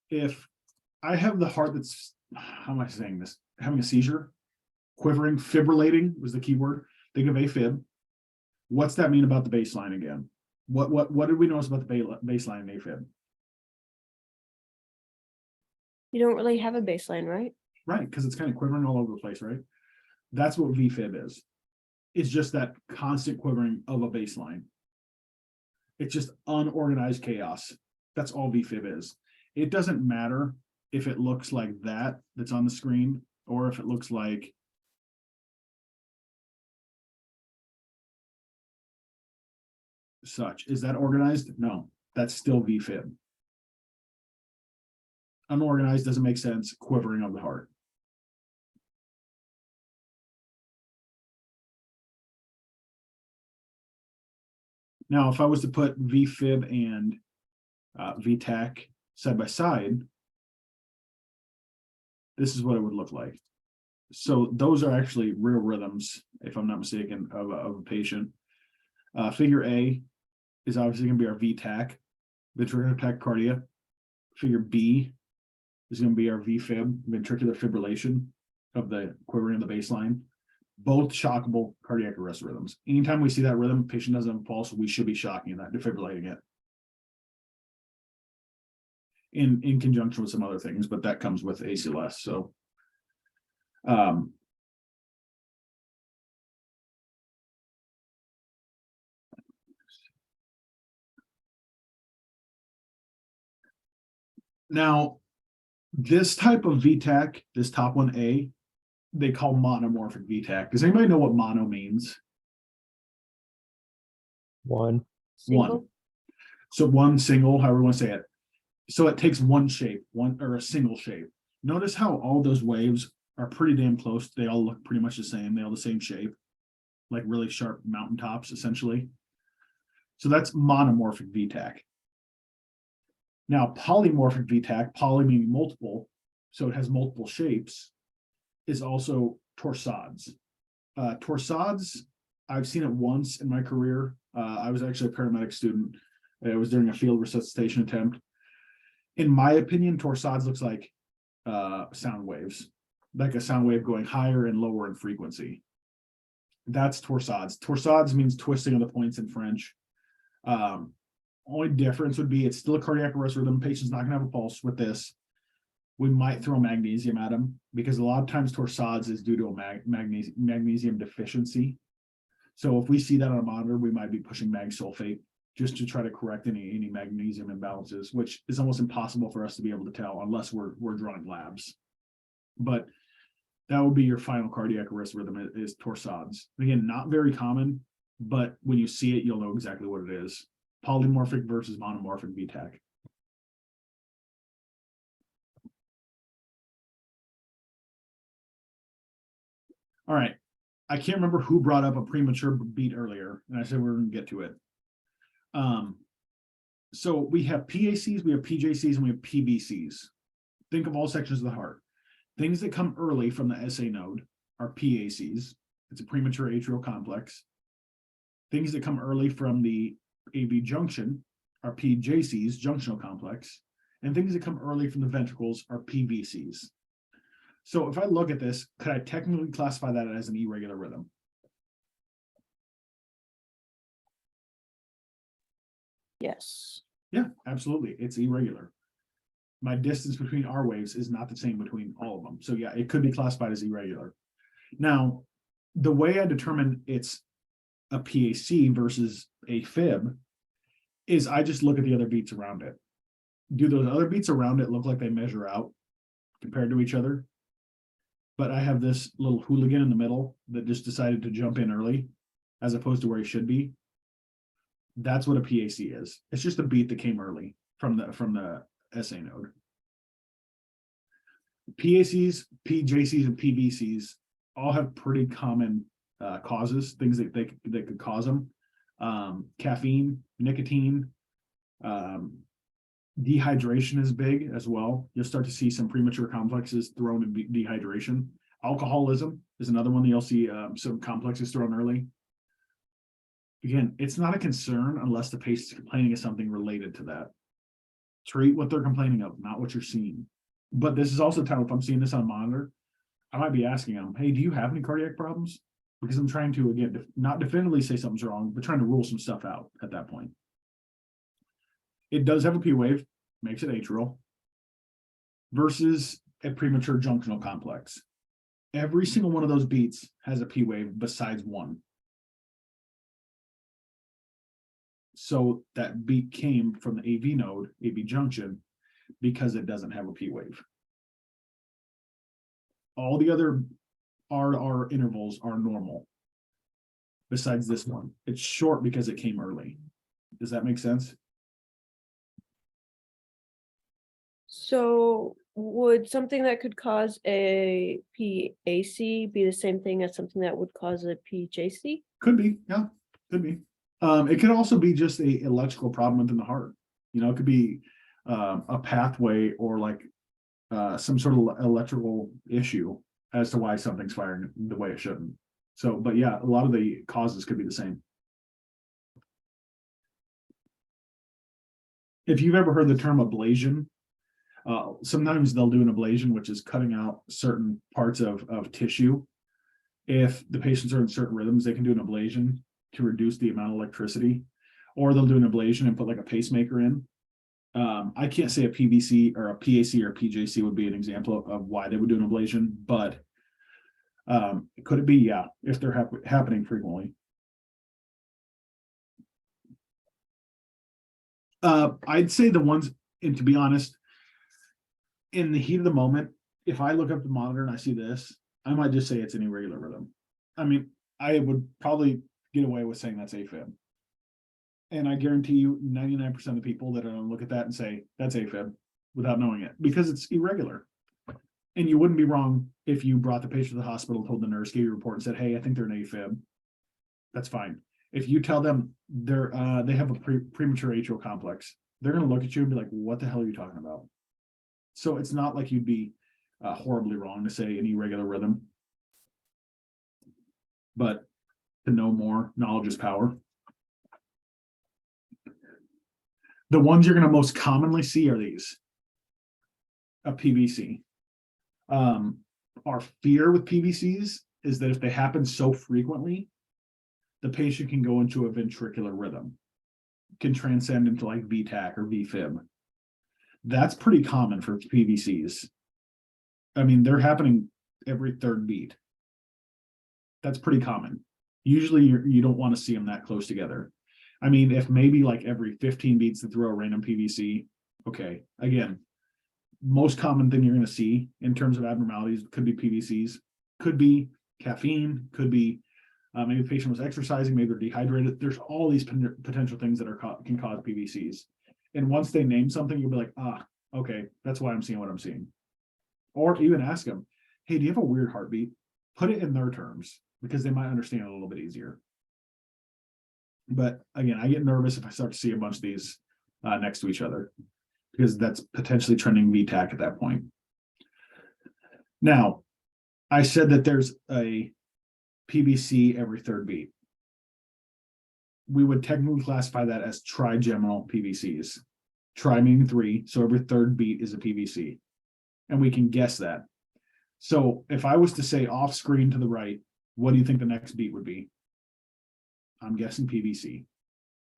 If I have the heart that's, how am I saying this? Having a seizure, quivering, fibrillating was the key word. Think of AFib. What's that mean about the baseline again? What did we notice about the baseline in AFib? You don't really have a baseline, right? Right, because it's kind of quivering all over the place, right? That's what VFib is. It's just that constant quivering of a baseline. It's just unorganized chaos. That's all VFib is. It doesn't matter if it looks like that's on the screen, or if it looks like such. Is that organized? No, that's still VFib. Unorganized doesn't make sense. Quivering of the heart. Now, if I was to put VFib and VTAC side by side, this is what it would look like. So those are actually real rhythms, if I'm not mistaken, of a patient. Figure A is obviously going to be our VTAC, ventricular tachycardia. Figure B is going to be our VFib, ventricular fibrillation of the quivering of the baseline. Both shockable cardiac arrest rhythms. Anytime we see that rhythm, patient doesn't have a pulse, we should be shocking that, defibrillating it. In conjunction with some other things, but that comes with ACLS. So now this type of VTAC, this top one A, they call monomorphic VTAC. Does anybody know what mono means? One. One. So one single, however you want to say it. So it takes one shape, or a single shape. Notice how all those waves are pretty damn close. They all look pretty much the same. They all the same shape, like really sharp mountaintops, essentially. So that's monomorphic VTAC. Now, polymorphic VTAC, poly meaning multiple, so it has multiple shapes, is also torsades. Torsades, I've seen it once in my career. I was actually a paramedic student. It was during a field resuscitation attempt. In my opinion, torsades looks like sound waves, like a sound wave going higher and lower in frequency. That's torsades. Torsades means twisting of the points in French. Only difference would be it's still a cardiac arrest rhythm. Patient's not gonna have a pulse with this. We might throw magnesium at them because a lot of times torsades is due to a magnesium deficiency. So if we see that on a monitor, we might be pushing mag sulfate just to try to correct any magnesium imbalances, which is almost impossible for us to be able to tell unless we're drawing labs. But that would be your final cardiac arrest rhythm is torsades. Again, not very common, but when you see it, you'll know exactly what it is. Polymorphic versus monomorphic VTAC. All right. I can't remember who brought up a premature beat earlier, and I said we were going to get to it. So we have PACs, we have PJCs, and we have PBCs. Think of all sections of the heart. Things that come early from the SA node are PACs. It's a premature atrial complex. Things that come early from the AV junction are PJCs, junctional complex, and things that come early from the ventricles are PVCs. So if I look at this, could I technically classify that as an irregular rhythm? Yes. Yeah, absolutely. It's irregular. My distance between R waves is not the same between all of them. So yeah, it could be classified as irregular. Now, the way I determine it's a PAC versus a fib is I just look at the other beats around it. Do those other beats around it look like they measure out compared to each other? But I have this little hooligan in the middle that just decided to jump in early as opposed to where he should be. That's what a PAC is. It's just a beat that came early from the SA node. PACs, PJCs, and PVCs all have pretty common causes, things that they could cause them. Caffeine, nicotine, dehydration is big as well. You'll start to see some premature complexes thrown in dehydration. Alcoholism is another one that you'll see some complexes thrown early. Again, it's not a concern unless the patient's complaining of something related to that. Treat what they're complaining of, not what you're seeing. But this is also time if I'm seeing this on monitor, I might be asking them, hey, do you have any cardiac problems? Because I'm trying to, again, not definitively say something's wrong, but trying to rule some stuff out at that point. It does have a P wave, makes it atrial, versus a premature junctional complex. Every single one of those beats has a P wave besides one. So that beat came from the AV node, AV junction, because it doesn't have a P wave. All the other R intervals are normal. Besides this one, it's short because it came early. Does that make sense? So would something that could cause a PAC be the same thing as something that would cause a PJC? Could be, yeah, could be. It could also be just a electrical problem within the heart. You know, it could be a pathway or like some sort of electrical issue as to why something's firing the way it shouldn't. So, but yeah, a lot of the causes could be the same. If you've ever heard the term ablation, sometimes they'll do an ablation, which is cutting out certain parts of tissue. If the patients are in certain rhythms, they can do an ablation to reduce the amount of electricity, or they'll do an ablation and put like a pacemaker in. I can't say a PVC or a PAC or a PJC would be an example of why they would do an ablation, but could it be? Yeah, if they're happening frequently. I'd say the ones, and to be honest, in the heat of the moment, if I look up the monitor and I see this, I might just say it's an irregular rhythm. I mean, I would probably get away with saying that's AFib. And I guarantee you 99% of the people that are going to look at that and say that's AFib without knowing it, because it's irregular. And you wouldn't be wrong if you brought the patient to the hospital, told the nurse, gave you a report and said, hey, I think they're an AFib. That's fine. If you tell them they have a premature atrial complex, they're going to look at you and be like, what the hell are you talking about? So it's not like you'd be horribly wrong to say an irregular rhythm. But to know more, knowledge is power. The ones you're going to most commonly see are these. A PVC. Our fear with PVCs is that if they happen so frequently, the patient can go into a ventricular rhythm, can transcend into like VTAC or VFib. That's pretty common for PVCs. I mean, they're happening every third beat. That's pretty common. Usually you don't want to see them that close together. I mean, if maybe like every 15 beats to throw a random PVC, okay. Again, most common thing you're going to see in terms of abnormalities could be PVCs, could be caffeine, could be maybe the patient was exercising, maybe they're dehydrated. There's all these potential things that can cause PVCs. And once they name something, you'll be like, okay, that's why I'm seeing what I'm seeing. Or even ask them, hey, do you have a weird heartbeat? Put it in their terms, because they might understand it a little bit easier. But again, I get nervous if I start to see a bunch of these next to each other, because that's potentially trending VTAC at that point. Now, I said that there's a PVC every third beat. we would technically classify that as trigeminal PVCs. Tri meaning 3, so every third beat is a PVC. And we can guess that. So if I was to say off screen to the right, what do you think the next beat would be? I'm guessing PVC.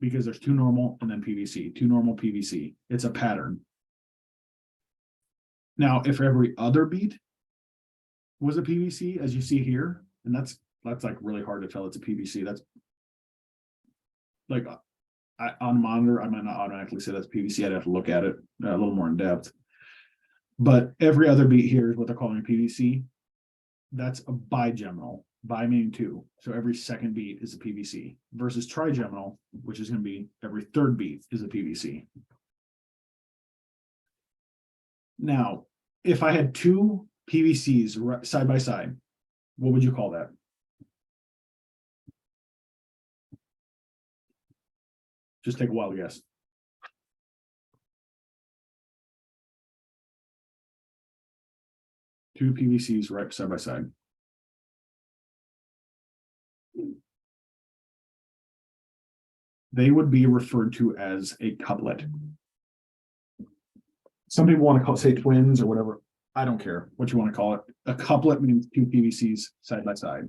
Because there's 2 normal and then PVC, 2 normal PVC. It's a pattern. Now, if every other beat was a PVC, as you see here, and that's like really hard to tell it's a PVC. That's like on monitor, I might not automatically say that's PVC. I'd have to look at it a little more in depth. But every other beat here is what they're calling PVC. That's a bigeminal. Bi meaning 2. So every second beat is a PVC versus trigeminal, which is going to be every third beat is a PVC. Now, if I had 2 PVCs side by side, what would you call that? Just take a wild guess. Two PVCs right side by side. They would be referred to as a couplet. Some people want to say twins or whatever. I don't care what you want to call it. A couplet means 2 PVCs side by side.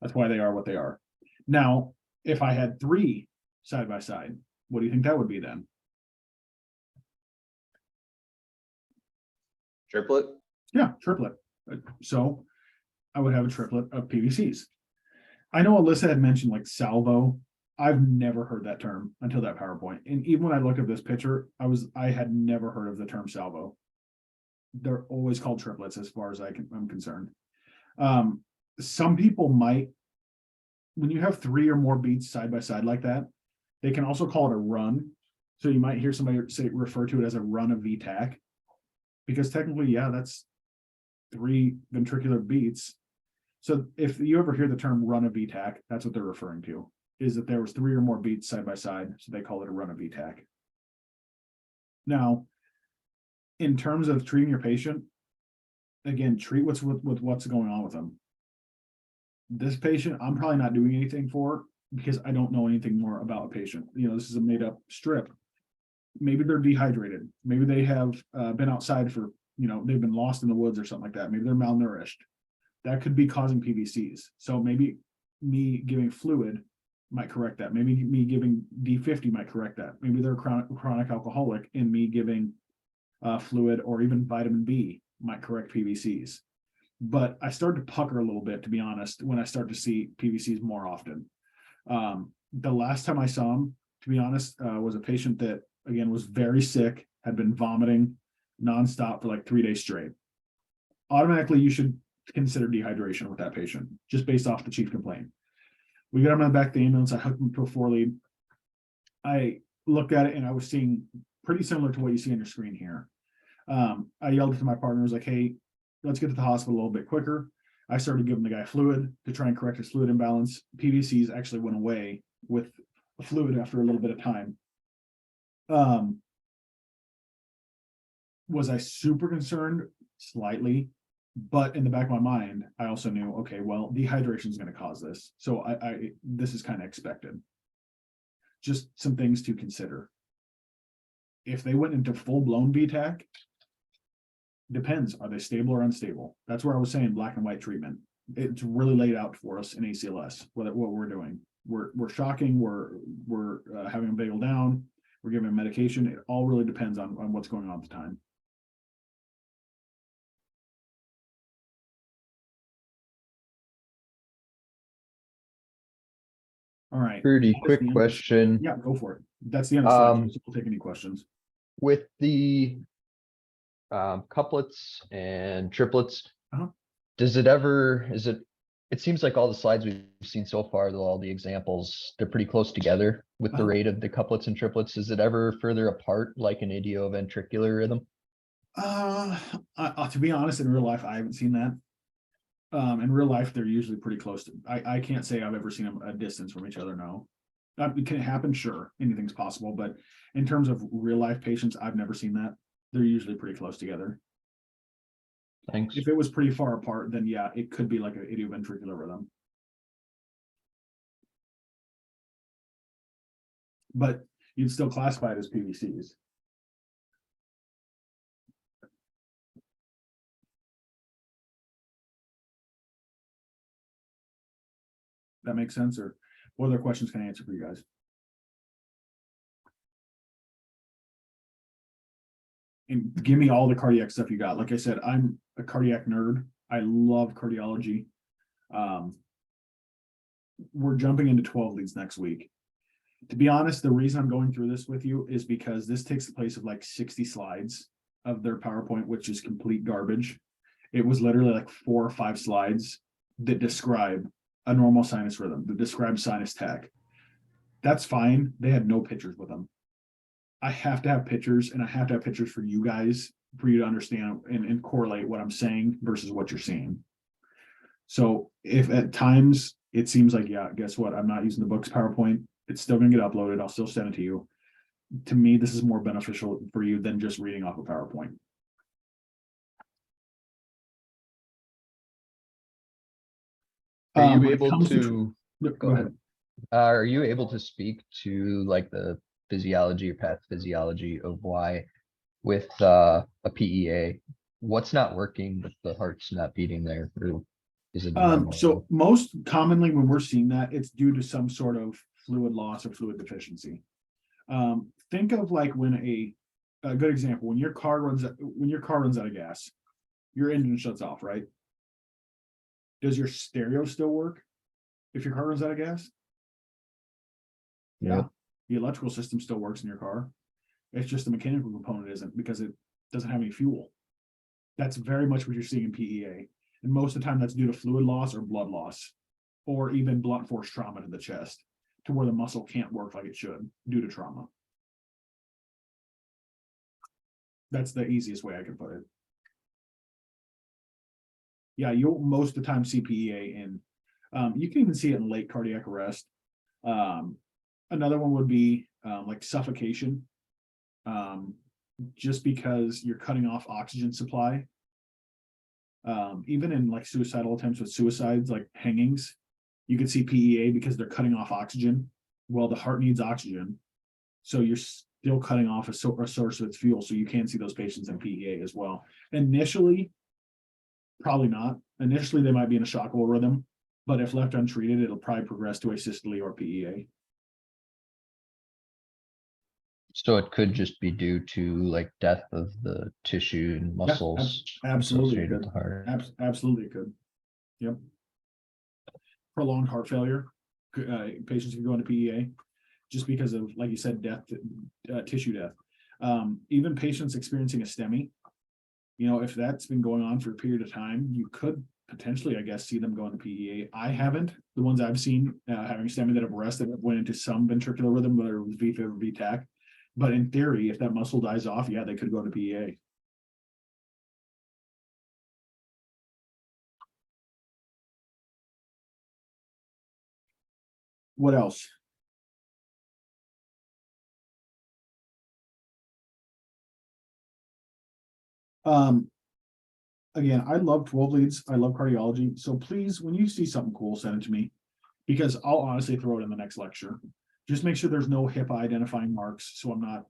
That's why they are what they are. Now, if I had 3 side by side, what do you think that would be then? Triplet? Yeah, triplet. So I would have a triplet of PVCs. I know Alyssa had mentioned like salvo. I've never heard that term until that PowerPoint. And even when I look at this picture, I had never heard of the term salvo. They're always called triplets as far as I'm concerned. Some people might, when you have 3 or more beats side by side like that, they can also call it a run. So you might hear somebody refer to it as a run of VTAC. Because technically, yeah, that's 3 ventricular beats. So if you ever hear the term run of VTAC, that's what they're referring to, is that there was 3 or more beats side by side. So they call it a run of VTAC. Now, in terms of treating your patient, again, treat what's going on with them. This patient, I'm probably not doing anything for because I don't know anything more about a patient. You know, this is a made up strip. Maybe they're dehydrated. Maybe they have been outside for, you know, they've been lost in the woods or something like that. Maybe they're malnourished. That could be causing PVCs. So maybe me giving fluid might correct that. Maybe me giving D50 might correct that. Maybe they're chronic alcoholic and me giving fluid or even vitamin B might correct PVCs. But I started to pucker a little bit, to be honest, when I start to see PVCs more often. The last time I saw him, to be honest, was a patient that, again, was very sick, had been vomiting nonstop for like 3 days straight. Automatically, you should consider dehydration with that patient, just based off the chief complaint. We got him on the back of the ambulance. I hooked him to a 4-lead. I looked at it and I was seeing pretty similar to what you see on your screen here. I yelled to my partner, I was like, hey, let's get to the hospital a little bit quicker. I started giving the guy fluid to try and correct his fluid imbalance. PVCs actually went away with the fluid after a little bit of time. Was I super concerned? Slightly. But in the back of my mind, I also knew, okay, well, dehydration is going to cause this. So this is kind of expected. Just some things to consider. If they went into full-blown VTAC, depends. Are they stable or unstable? That's where I was saying black and white treatment. It's really laid out for us in ACLS, what we're doing. We're shocking, we're having them vagal down, we're giving them medication. It all really depends on what's going on at the time. All right. Rudy, quick question. Yeah, go for it. That's the end of the slide. So we'll take any questions. With the couplets and triplets, does it ever, it seems like all the slides we've seen so far, all the examples, they're pretty close together with the rate of the couplets and triplets. Is it ever further apart like an idioventricular rhythm? To be honest, in real life, I haven't seen that. In real life, they're usually pretty close to, I can't say I've ever seen them a distance from each other, no. Can it happen? Sure, anything's possible, but in terms of real life patients, I've never seen that. They're usually pretty close together. Thanks. If it was pretty far apart, then yeah, it could be like an idioventricular rhythm. but you'd still classify it as PVCs. That makes sense, or what other questions can I answer for you guys? And give me all the cardiac stuff you got. Like I said, I'm a cardiac nerd. I love cardiology. We're jumping into 12 leads next week. To be honest, the reason I'm going through this with you is because this takes the place of like 60 slides of their PowerPoint, which is complete garbage. It was literally like 4 or 5 slides that describe a normal sinus rhythm, that describe sinus tach. That's fine. They had no pictures with them. I have to have pictures, and I have to have pictures for you guys, for you to understand and correlate what I'm saying versus what you're seeing. So if at times it seems like, yeah, guess what? I'm not using the book's PowerPoint. It's still going to get uploaded. I'll still send it to you. To me, this is more beneficial for you than just reading off a PowerPoint. Are you When it able comes to, Go ahead. are you able to speak to like the physiology or pathophysiology of why with a PEA, what's not working with the heart's not beating there? Or is it normal? So most commonly when we're seeing that, it's due to some sort of fluid loss or fluid deficiency. Think of like when a good example, when your car runs out of gas, your engine shuts off, right? Does your stereo still work if your car runs out of gas? Yeah. The electrical system still works in your car. It's just the mechanical component isn't, because it doesn't have any fuel. That's very much what you're seeing in PEA. And most of the time that's due to fluid loss or blood loss, or even blunt force trauma to the chest, to where the muscle can't work like it should due to trauma. That's the easiest way I can put it. Yeah, you'll most of the time see PEA in, you can even see it in late cardiac arrest. Another one would be like suffocation. Just because you're cutting off oxygen supply. Even in like suicidal attempts with suicides, like hangings, you can see PEA because they're cutting off oxygen. Well, the heart needs oxygen. So you're still cutting off a source of its fuel. So you can see those patients in PEA as well. Initially, probably not. Initially, they might be in a shockable rhythm, but if left untreated, it'll probably progress to asystole or PEA. So it could just be due to like death of the tissue and muscles Absolutely, it associated with could. the heart. Absolutely, it could. Yep. Prolonged heart failure, patients can go into PEA just because of, like you said, death, tissue death. Even patients experiencing a STEMI, you know, if that's been going on for a period of time, you could potentially, I guess, see them go into PEA. I haven't. The ones I've seen having STEMI that have arrested went into some ventricular rhythm, whether it was VFib or VTAC. But in theory, if that muscle dies off, yeah, they could go to PEA. What else? Again, I love 12 leads. I love cardiology. So please, when you see something cool, send it to me, because I'll honestly throw it in the next lecture. Just make sure there's no HIPAA identifying marks, so I'm not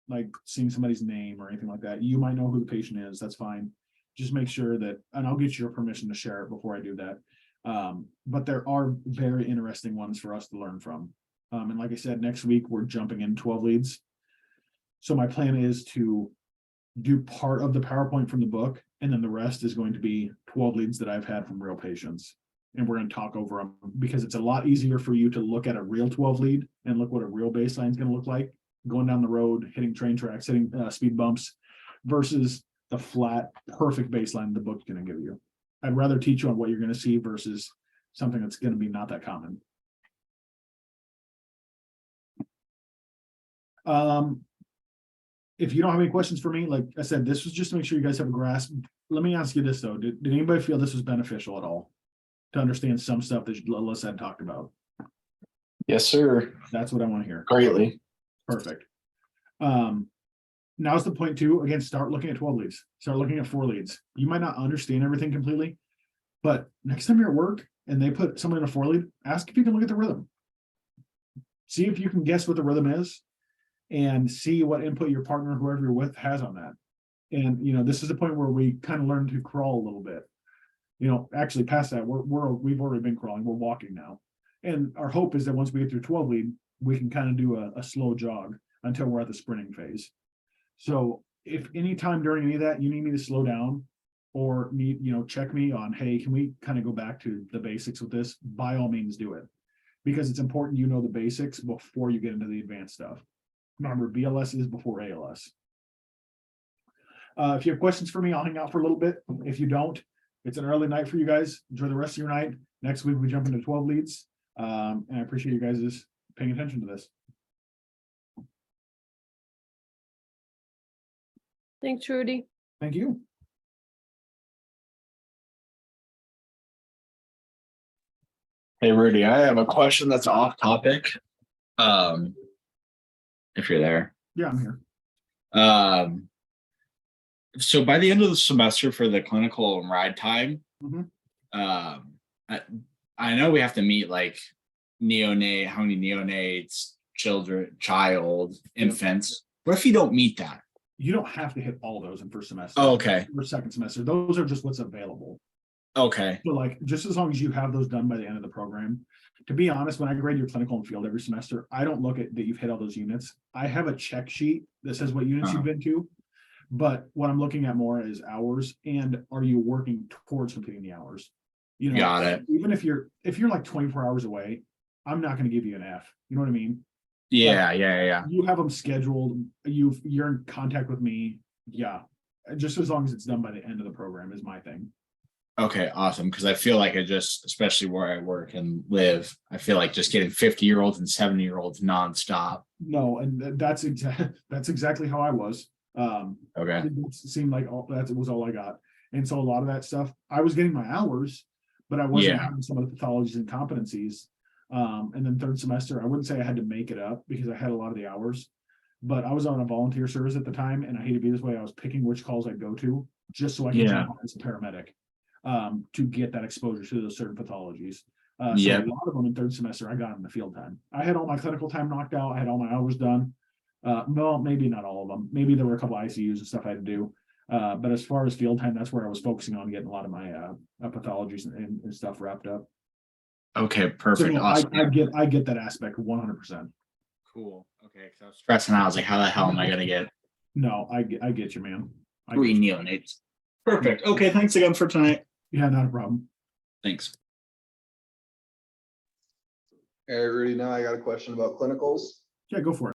like seeing somebody's name or anything like that. You might know who the patient is. That's fine. Just make sure that, and I'll get your permission to share it before I do that. But there are very interesting ones for us to learn from. And like I said, next week we're jumping in 12 leads. So my plan is to do part of the PowerPoint from the book, and then the rest is going to be 12 leads that I've had from real patients. And we're going to talk over them, because it's a lot easier for you to look at a real 12 lead and look what a real baseline is going to look like going down the road, hitting train tracks, hitting speed bumps, versus the flat, perfect baseline the book's going to give you. I'd rather teach you on what you're going to see versus something that's going to be not that common. If you don't have any questions for me, like I said, this was just to make sure you guys have a grasp. Let me ask you this though. Did anybody feel this was beneficial at all to understand some stuff that Alyssa had talked about? Yes, sir. That's what I want to hear. Greatly. Perfect. Now's the point too. Again, start looking at 12 leads. Start looking at 4 leads. You might not understand everything completely, but next time you're at work and they put someone in a 4 lead, ask if you can look at the rhythm. See if you can guess what the rhythm is and see what input your partner, whoever you're with, has on that. And, you know, this is the point where we kind of learn to crawl a little bit. You know, actually past that, we've already been crawling, we're walking now. And our hope is that once we get through 12 lead, we can kind of do a slow jog until we're at the sprinting phase. So if anytime during any of that, you need me to slow down or need, you know, check me on, hey, can we kind of go back to the basics with this? By all means do it. Because it's important you know the basics before you get into the advanced stuff. Remember, BLS is before ALS. If you have questions for me, I'll hang out for a little bit. If you don't, it's an early night for you guys. Enjoy the rest of your night. Next week, we jump into 12 leads. And I appreciate you guys paying attention to this. Thanks, Rudy. Thank you. Hey Rudy, I have a question that's off topic. If you're there. Yeah, I'm here. So by the end of the semester for the clinical and ride time, Mhm. I know we have to meet like neonate, how many neonates, child, infants. What if you don't meet that? You don't have to hit all those in first semester. Oh, okay. Or second semester. Those are just what's available. Okay. So like, just as long as you have those done by the end of the program, to be honest, when I grade your clinical and field every semester, I don't look at that you've hit all those units. I have a check sheet that says what units you've been to. But what I'm looking at more is hours and are you working towards completing the hours? You know, Got it. even if you're like 24 hours away, I'm not going to give you an F. You know what I mean? Yeah. You have them scheduled, you're in contact with me. Yeah. Just as long as it's done by the end of the program is my thing. Okay, awesome. Because I feel like especially where I work and live, I feel like just getting 50-year-olds and 70-year-olds nonstop. No, and that's exactly how I was. Okay. It seemed like that was all I got. And so a lot of that stuff, I was getting my hours, but I wasn't having some of the pathologies and competencies. And then third semester, I wouldn't say I had to make it up because I had a lot of the hours, but I was on a volunteer service at the time, and I hate to be this way. I was picking which calls I'd go to just so I could jump on as a paramedic to get that exposure to those certain pathologies. So a lot of them in third semester, I got in the field time. I had all my clinical time knocked out. I had all my hours done. No, maybe not all of them. Maybe there were a couple ICUs and stuff I had to do. But as far as field time, that's where I was focusing on getting a lot of my pathologies and stuff wrapped up. Okay, perfect. So Awesome. I get that aspect 100%. Cool. Okay, because I was stressing out. I was like, how the hell am I gonna get No, I get you, man. I 3 get you. neonates? Perfect. Okay, thanks again for tonight. Yeah, not a problem. Thanks. Hey, Rudy, now I got a question about clinicals. Yeah, go for it.